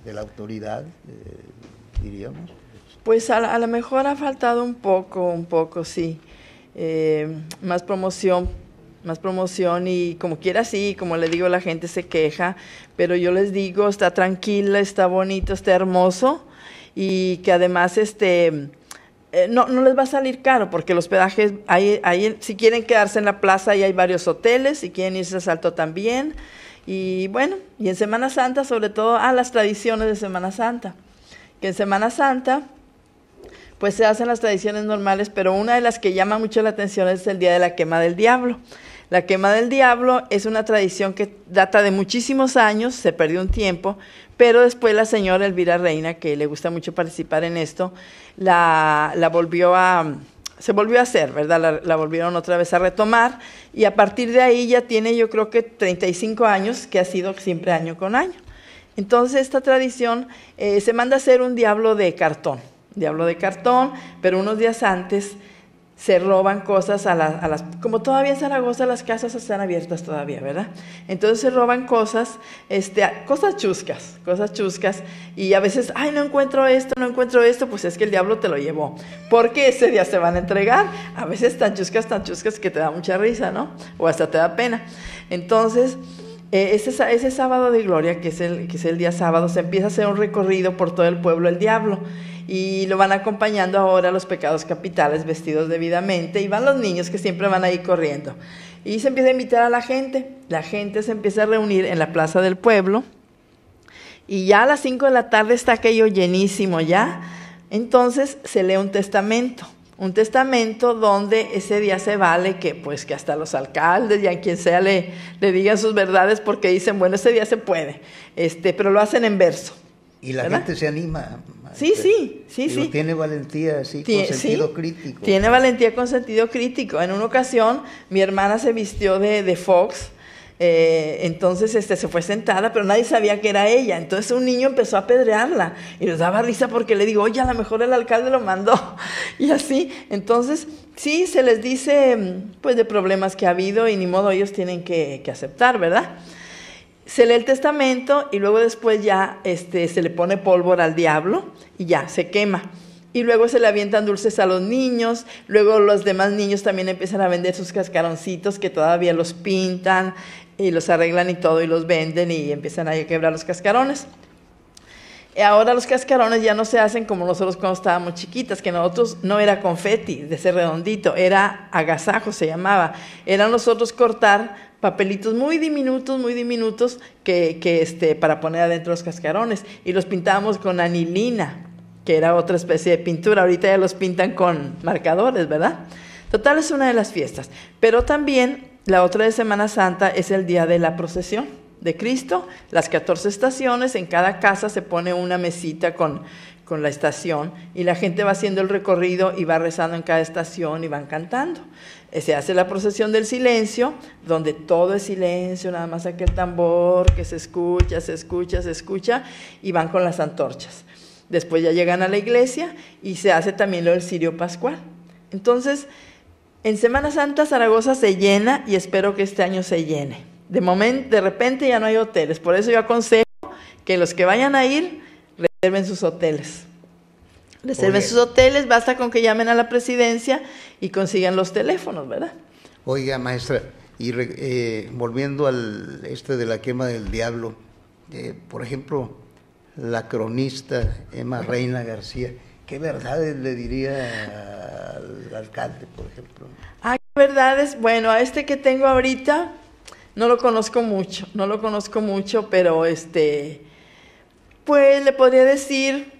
de la autoridad, diríamos? Pues a lo mejor ha faltado un poco, sí. Más promoción y como quiera, sí, como le digo, la gente se queja, pero yo les digo, está tranquila, está bonito, está hermoso, y que además no les va a salir caro, porque el hospedaje, si quieren quedarse en la plaza, ahí hay varios hoteles, si quieren irse a Salto también, y bueno, y en Semana Santa, sobre todo, las tradiciones de Semana Santa, que en Semana Santa, pues se hacen las tradiciones normales, pero una de las que llama mucho la atención es el día de la quema del diablo. La quema del diablo es una tradición que data de muchísimos años, se perdió un tiempo, pero después la señora Elvira Reina, que le gusta mucho participar en esto, se volvió a hacer, ¿verdad? La volvieron otra vez a retomar, y a partir de ahí ya tiene, yo creo que 35 años, que ha sido siempre año con año. Entonces esta tradición se manda a hacer un diablo de cartón, pero unos días antes se roban cosas a las, como todavía en Zaragoza las casas están abiertas todavía, ¿verdad? Entonces se roban cosas chuscas, y a veces, ay, no encuentro esto, pues es que el diablo te lo llevó, porque ese día se van a entregar, a veces tan chuscas que te da mucha risa, ¿no? O hasta te da pena. Entonces, ese sábado de gloria, que es el día sábado, se empieza a hacer un recorrido por todo el pueblo el diablo, y lo van acompañando ahora los pecados capitales vestidos debidamente, y van los niños que siempre van ahí corriendo, y se empieza a invitar a la gente se empieza a reunir en la plaza del pueblo, y ya a las 5 de la tarde está aquello llenísimo ya. Entonces se lee un testamento donde ese día se vale que hasta los alcaldes y a quien sea le digan sus verdades, porque dicen, bueno, ese día se puede, pero lo hacen en verso. Y la ¿verdad? gente se anima. Sí. Tiene valentía, sí, con sentido crítico. Tiene valentía con sentido crítico. En una ocasión, mi hermana se vistió de Fox, entonces se fue sentada, pero nadie sabía que era ella. Entonces un niño empezó a apedrearla y les daba risa porque le digo, oye, a lo mejor el alcalde lo mandó. Y así, entonces, sí, se les dice, pues, de problemas que ha habido, y ni modo, ellos tienen que aceptar, ¿verdad? Se lee el testamento y luego después ya se le pone pólvora al diablo y ya, se quema. Y luego se le avientan dulces a los niños, luego los demás niños también empiezan a vender sus cascaroncitos, que todavía los pintan y los arreglan y todo, y los venden, y empiezan a quebrar los cascarones. Y ahora los cascarones ya no se hacen como nosotros cuando estábamos chiquitas, que nosotros no era confeti de ese redondito, era agasajo, se llamaba. Era nosotros cortar papelitos muy diminutos que para poner adentro los cascarones, y los pintábamos con anilina, que era otra especie de pintura. Ahorita ya los pintan con marcadores, ¿verdad? Total, es una de las fiestas. Pero también la otra de Semana Santa es el día de la procesión de Cristo, las 14 estaciones. En cada casa se pone una mesita con la estación, y la gente va haciendo el recorrido y va rezando en cada estación y van cantando. Se hace la procesión del silencio, donde todo es silencio, nada más aquel tambor que se escucha, y van con las antorchas. Después ya llegan a la iglesia y se hace también lo del cirio pascual. Entonces, en Semana Santa Zaragoza se llena, y espero que este año se llene. De repente ya no hay hoteles, por eso yo aconsejo que los que vayan a ir reserven sus hoteles. Basta con que llamen a la presidencia y consigan los teléfonos, ¿verdad? Oiga, maestra, y volviendo al de la quema del diablo, por ejemplo, la cronista Emma Reina García, ¿qué verdades le diría al alcalde, por ejemplo? ¿Qué verdades? Bueno, a que tengo ahorita no lo conozco mucho, pero pues le podría decir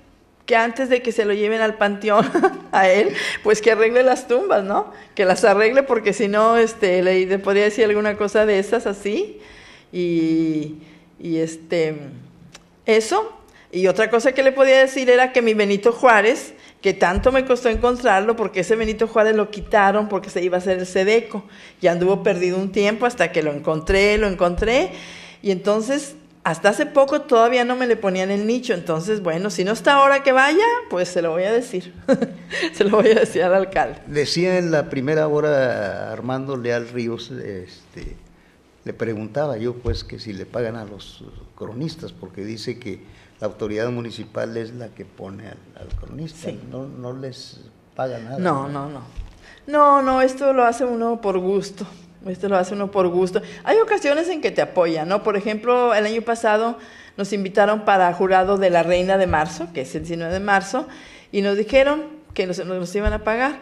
que antes de que se lo lleven al panteón a él, pues que arregle las tumbas, ¿no? Que las arregle, porque si no, le podría decir alguna cosa de esas así, y eso. Y otra cosa que le podía decir era que mi Benito Juárez, que tanto me costó encontrarlo, porque ese Benito Juárez lo quitaron porque se iba a hacer el Sedeco, y anduvo perdido un tiempo hasta que lo encontré, y entonces hasta hace poco todavía no me le ponían el nicho. Entonces, bueno, si no está ahora que vaya, pues se lo voy a decir. Se lo voy a decir al alcalde. Decía en la primera hora Armando Leal Ríos, le preguntaba yo, pues, que si le pagan a los cronistas, porque dice que la autoridad municipal es la que pone al cronista. Sí. No les paga nada. No, esto lo hace uno por gusto. Hay ocasiones en que te apoyan, ¿no? Por ejemplo, el año pasado nos invitaron para jurado de la Reina de Marzo, que es el 19 de marzo, y nos dijeron que nos iban a pagar.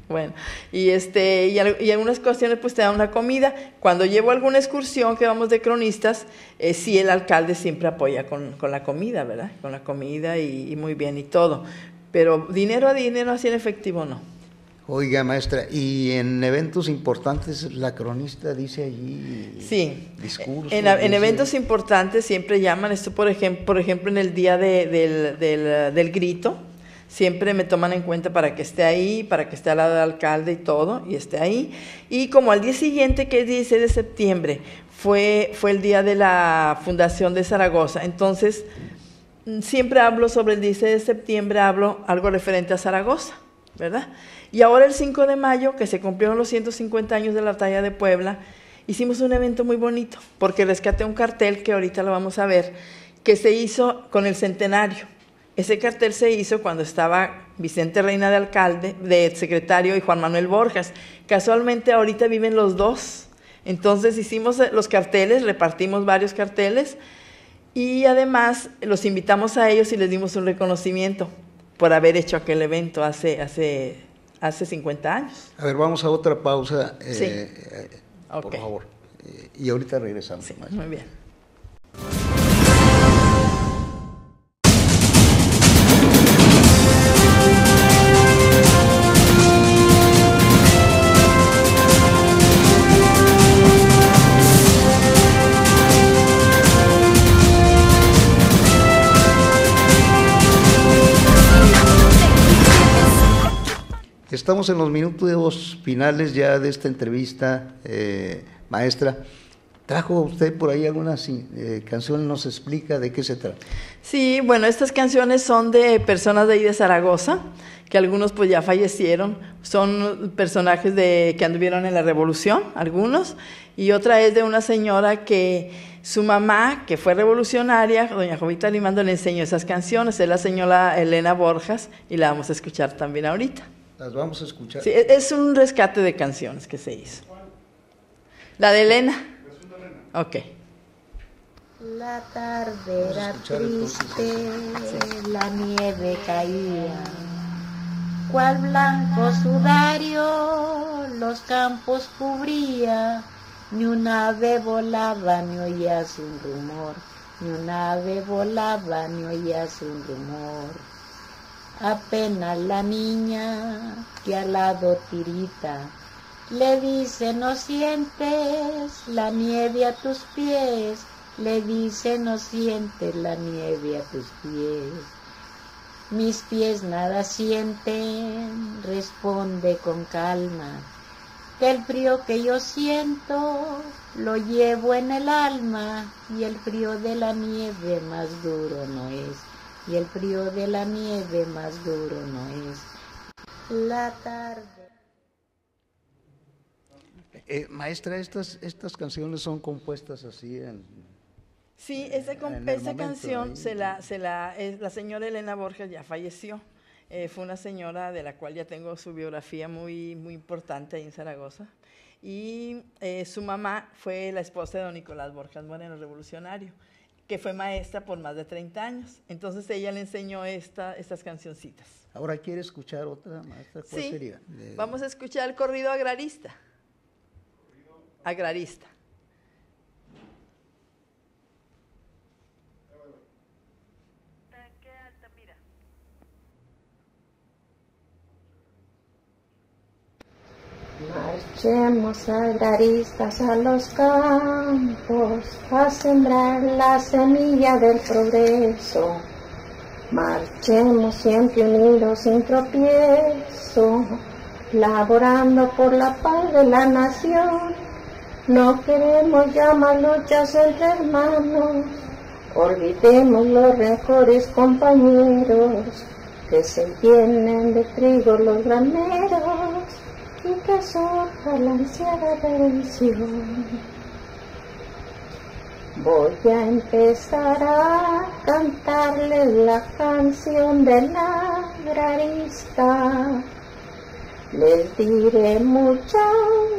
Bueno, y algunas cuestiones pues te dan una comida. Cuando llevo alguna excursión que vamos de cronistas, sí, el alcalde siempre apoya con la comida, ¿verdad? Con la comida y muy bien y todo. pero dinero a dinero así en efectivo no. Oiga, maestra, y en eventos importantes la cronista dice allí sí, discursos. En eventos importantes siempre llaman, esto por ejemplo en el día del grito, siempre me toman en cuenta para que esté ahí, para que esté al lado del alcalde y todo, y esté ahí. Y como al día siguiente, que es 16 de septiembre, fue el día de la fundación de Zaragoza, entonces siempre hablo sobre el 16 de septiembre, hablo algo referente a Zaragoza, ¿verdad? Y ahora el 5 de mayo, que se cumplieron los 150 años de la batalla de Puebla, hicimos un evento muy bonito, porque rescaté un cartel que ahorita lo vamos a ver, que se hizo con el centenario. Ese cartel se hizo cuando estaba Vicente Reina de alcalde, de secretario, y Juan Manuel Borjas. Casualmente ahorita viven los dos. Entonces hicimos los carteles, repartimos varios carteles, y además los invitamos a ellos y les dimos un reconocimiento por haber hecho aquel evento hace 50 años. A ver, vamos a otra pausa, sí. Por favor. Y ahorita regresamos. Sí, muy bien. Estamos en los minutos finales ya de esta entrevista, maestra. ¿Trajo usted por ahí algunas canciones? ¿Nos explica de qué se trata? Sí, bueno, estas canciones son de personas de ahí de Zaragoza, que algunos pues ya fallecieron, son personajes que anduvieron en la Revolución, algunos, y otra es de una señora que su mamá, que fue revolucionaria, doña Jovita Limando, le enseñó esas canciones, es la señora Elena Borjas, y la vamos a escuchar también ahorita. Las vamos a escuchar. Sí, es un rescate de canciones que se hizo. La de Elena. Ok. La tarde era triste, la nieve caía, cual blanco sudario los campos cubría, ni un ave volaba ni oías un rumor, ni un ave volaba ni oías un rumor. Apenas la niña que al lado tirita le dice: no sientes la nieve a tus pies, le dice: no sientes la nieve a tus pies. Mis pies nada sienten, responde con calma, que el frío que yo siento lo llevo en el alma, y el frío de la nieve más duro no es, y el frío de la nieve más duro no es. La tarde. Maestra, estas canciones son compuestas así en... Sí, esa canción la señora Elena Borjas ya falleció. Fue una señora de la cual ya tengo su biografía muy, muy importante ahí en Zaragoza. Y su mamá fue la esposa de don Nicolás Borjas Moreno, revolucionario, que fue maestra por más de 30 años. Entonces ella le enseñó estas cancioncitas. Ahora quiere escuchar otra, maestra. ¿Cuál sería? Vamos a escuchar el corrido agrarista. Agrarista. Marchemos agraristas a los campos a sembrar la semilla del progreso. Marchemos siempre unidos sin tropiezo, laborando por la paz de la nación. No queremos ya más luchas entre hermanos, olvidemos los rencores, compañeros, que se llenen de trigo los graneros y que surja la ansiada redención. Voy a empezar a cantarles la canción del agrarista. Les diré muchas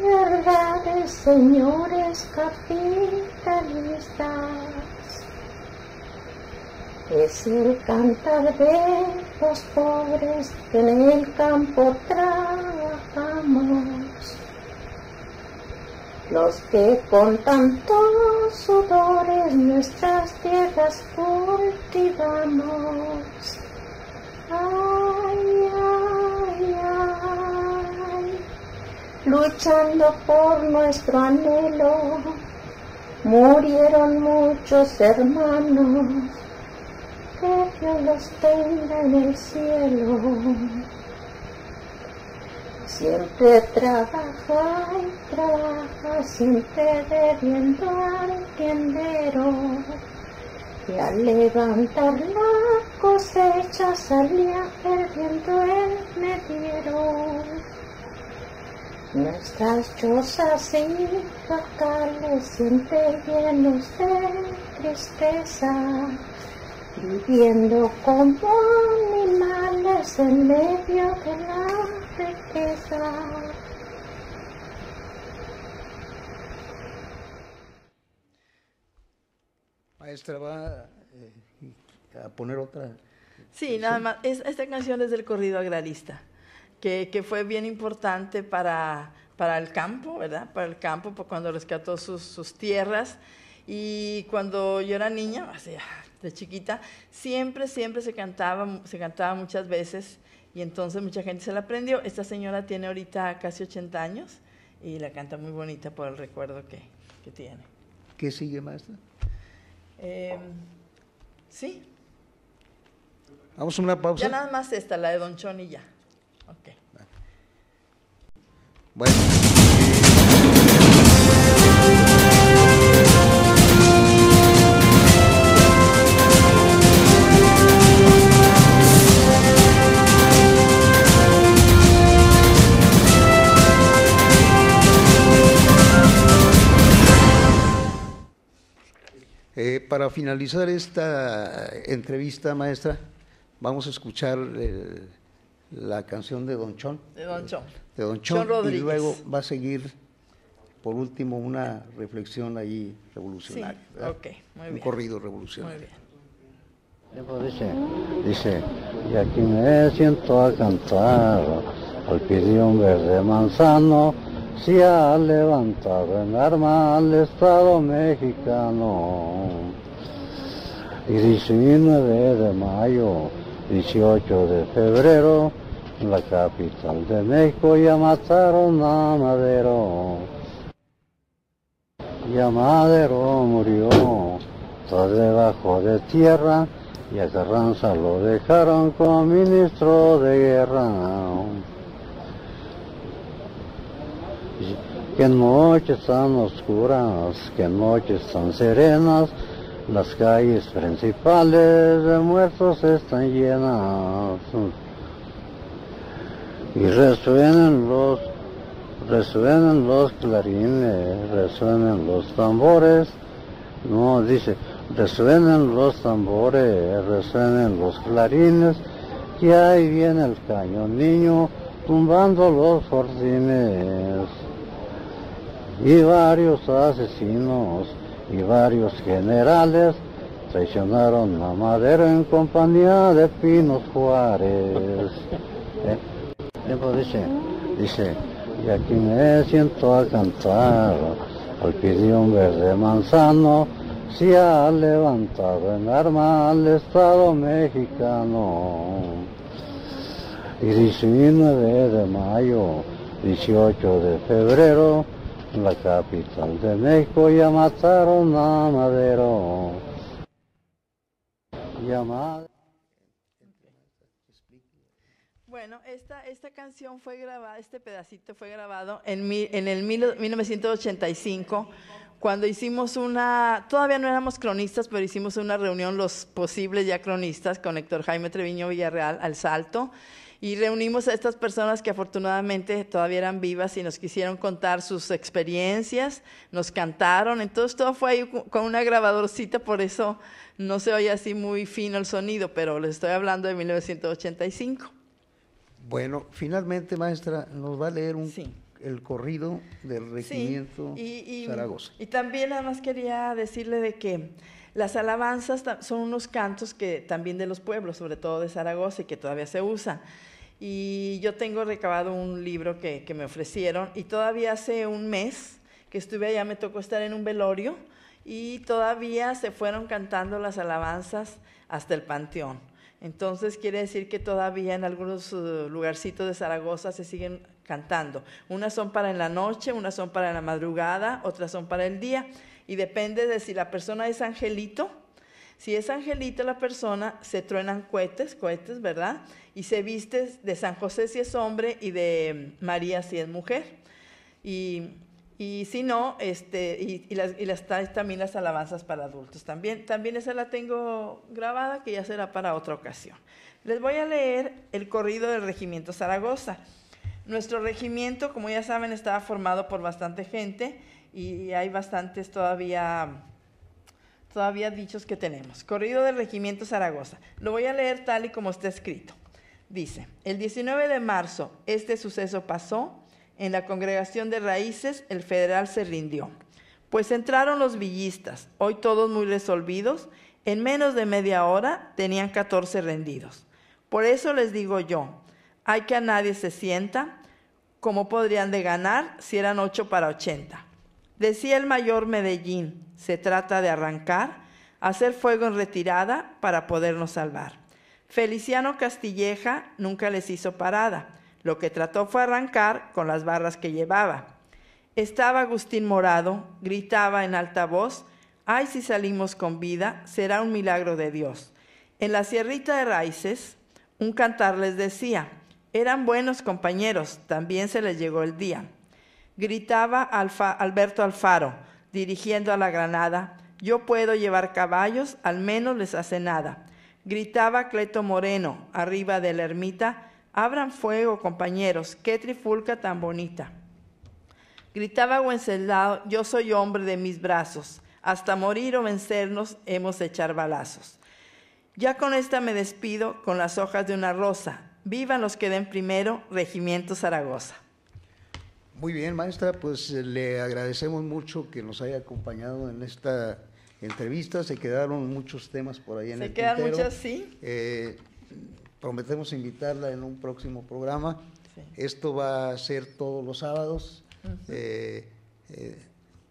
verdades, señores capitalistas. Es el cantar de los pobres que en el campo trabajamos, los que con tantos sudores nuestras tierras cultivamos. Ay, luchando por nuestro anhelo. Murieron muchos hermanos, que Dios los tenga en el cielo. Siempre trabaja y trabaja, siempre bebiendo al tiendero. Y al levantar la cosecha salía perdiendo el medidero. Nuestras chozas y locales siempre llenos de tristeza, viviendo como animales en medio de la riqueza. Maestra, ¿va a poner otra? Sí, nada más. Esta canción es del corrido agrarista, que fue bien importante para el campo, ¿verdad? Para el campo, cuando rescató sus tierras. Y cuando yo era niña, así, de chiquita, siempre se cantaba muchas veces, y entonces mucha gente se la aprendió. Esta señora tiene ahorita casi 80 años y la canta muy bonita por el recuerdo que tiene. ¿Qué sigue, maestra? Sí. Vamos a una pausa. Ya nada más esta, la de Don Chon y ya. Ok. Bueno. Para finalizar esta entrevista, maestra, vamos a escuchar la canción de Don Chon. De Don Chon. De Don Chon, Rodríguez. y luego va a seguir, por último, una reflexión ahí revolucionaria. Sí, ¿verdad? ok, muy bien. Un corrido revolucionario. Muy bien. Dice, y aquí me siento a cantar, al pie de un verde manzano, se ha levantado en arma al Estado mexicano. Y 19 de mayo, 18 de febrero, en la capital de México ya mataron a Madero. Ya Madero murió, está debajo de tierra, y a Carranza lo dejaron como ministro de guerra. Que noches tan oscuras, que noches tan serenas, las calles principales de muertos están llenas. Y resuenan los clarines, resuenan los tambores. No, dice, resuenan los tambores, resuenan los clarines, que ahí viene el cañón niño tumbando los fortines. Y varios asesinos y varios generales traicionaron a Madero en compañía de Pinos Juárez. Dice, y aquí me siento a cantar, al pie de un verde manzano, se ha levantado en arma al Estado mexicano. Y 19 de mayo, 18 de febrero, en la capital de México ya mataron a Madero. Bueno, esta canción fue grabada, este pedacito fue grabado en el 1985, cuando hicimos todavía no éramos cronistas, pero hicimos una reunión, los posibles ya cronistas, con Héctor Jaime Treviño Villarreal, al Salto, y reunimos a estas personas que afortunadamente todavía eran vivas y nos quisieron contar sus experiencias, nos cantaron, entonces todo fue ahí con una grabadorcita, por eso no se oye así muy fino el sonido, pero les estoy hablando de 1985. Bueno, finalmente, maestra, nos va a leer el corrido del Regimiento Zaragoza. Y también nada más quería decirle de que las alabanzas son unos cantos que también de los pueblos, sobre todo de Zaragoza, y que todavía se usan. Y yo tengo recabado un libro que me ofrecieron, y todavía hace un mes que estuve allá, me tocó estar en un velorio, y todavía se fueron cantando las alabanzas hasta el panteón. Entonces quiere decir que todavía en algunos lugarcitos de Zaragoza se siguen cantando. Unas son para en la noche, unas son para en la madrugada, otras son para el día. Y depende de si la persona es angelito. Si es angelito la persona, se truenan cohetes, ¿verdad? Y se viste de San José si es hombre y de María si es mujer. Y si no, también las alabanzas para adultos. También esa la tengo grabada, que ya será para otra ocasión. Les voy a leer el corrido del Regimiento Zaragoza. Nuestro regimiento, como ya saben, estaba formado por bastante gente y hay bastantes todavía dichos que tenemos. Corrido del Regimiento Zaragoza. Lo voy a leer tal y como está escrito. Dice: el 19 de marzo este suceso pasó. En la congregación de Raíces, el federal se rindió. Pues entraron los villistas, hoy todos muy resolvidos. En menos de media hora tenían 14 rendidos. Por eso les digo yo, hay que a nadie se sienta. ¿Cómo podrían de ganar si eran 8 para 80? Decía el mayor Medellín, se trata de arrancar, hacer fuego en retirada para podernos salvar. Feliciano Castilleja nunca les hizo parada. Lo que trató fue arrancar con las barras que llevaba. Estaba Agustín Morado, gritaba en alta voz: ¡ay, si salimos con vida, será un milagro de Dios! En la sierrita de Raíces, un cantar les decía: eran buenos compañeros, también se les llegó el día. Gritaba Alberto Alfaro, dirigiendo a la granada: yo puedo llevar caballos, al menos les hace nada. Gritaba Cleto Moreno, arriba de la ermita: abran fuego, compañeros, qué trifulca tan bonita. Gritaba Wenceslao: yo soy hombre de mis brazos, hasta morir o vencernos hemos de echar balazos. Ya con esta me despido con las hojas de una rosa. Vivan los que den primero, Regimiento Zaragoza. Muy bien, maestra, pues le agradecemos mucho que nos haya acompañado en esta entrevista. Se quedaron muchos temas por ahí en el tintero. Se quedan muchos, sí. Prometemos invitarla en un próximo programa. Sí. Esto va a ser todos los sábados.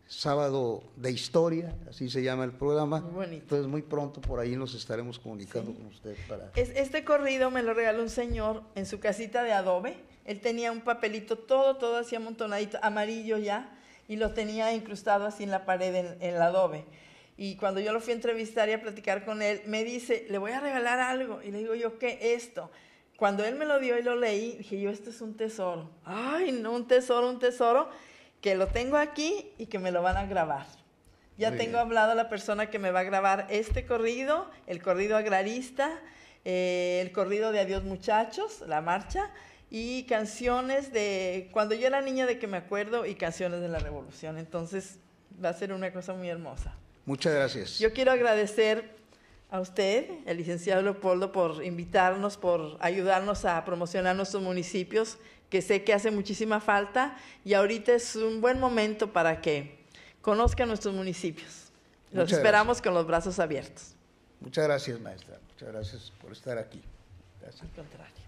Sábado de Historia, así se llama el programa. Muy bonito. Entonces muy pronto por ahí nos estaremos comunicando con usted. Este corrido me lo regaló un señor en su casita de adobe. Él tenía un papelito todo así amontonadito, amarillo ya, y lo tenía incrustado así en la pared en el adobe. Y cuando yo lo fui a entrevistar y a platicar con él, me dice: le voy a regalar algo. Y le digo yo: ¿qué? Esto. Cuando él me lo dio y lo leí, dije yo: esto es un tesoro. Ay, no, un tesoro, que lo tengo aquí y que me lo van a grabar. Ya tengo hablado a la persona que me va a grabar este corrido, el corrido agrarista, el corrido de Adiós Muchachos, la marcha, y canciones de cuando yo era niña, de que me acuerdo, y canciones de la Revolución. Entonces va a ser una cosa muy hermosa. Muchas gracias. Yo quiero agradecer a usted, el licenciado Leopoldo, por invitarnos, por ayudarnos a promocionar nuestros municipios, que sé que hace muchísima falta, y ahorita es un buen momento para que conozcan nuestros municipios. Los esperamos con los brazos abiertos. Muchas gracias, maestra. Muchas gracias por estar aquí. Gracias. Al contrario.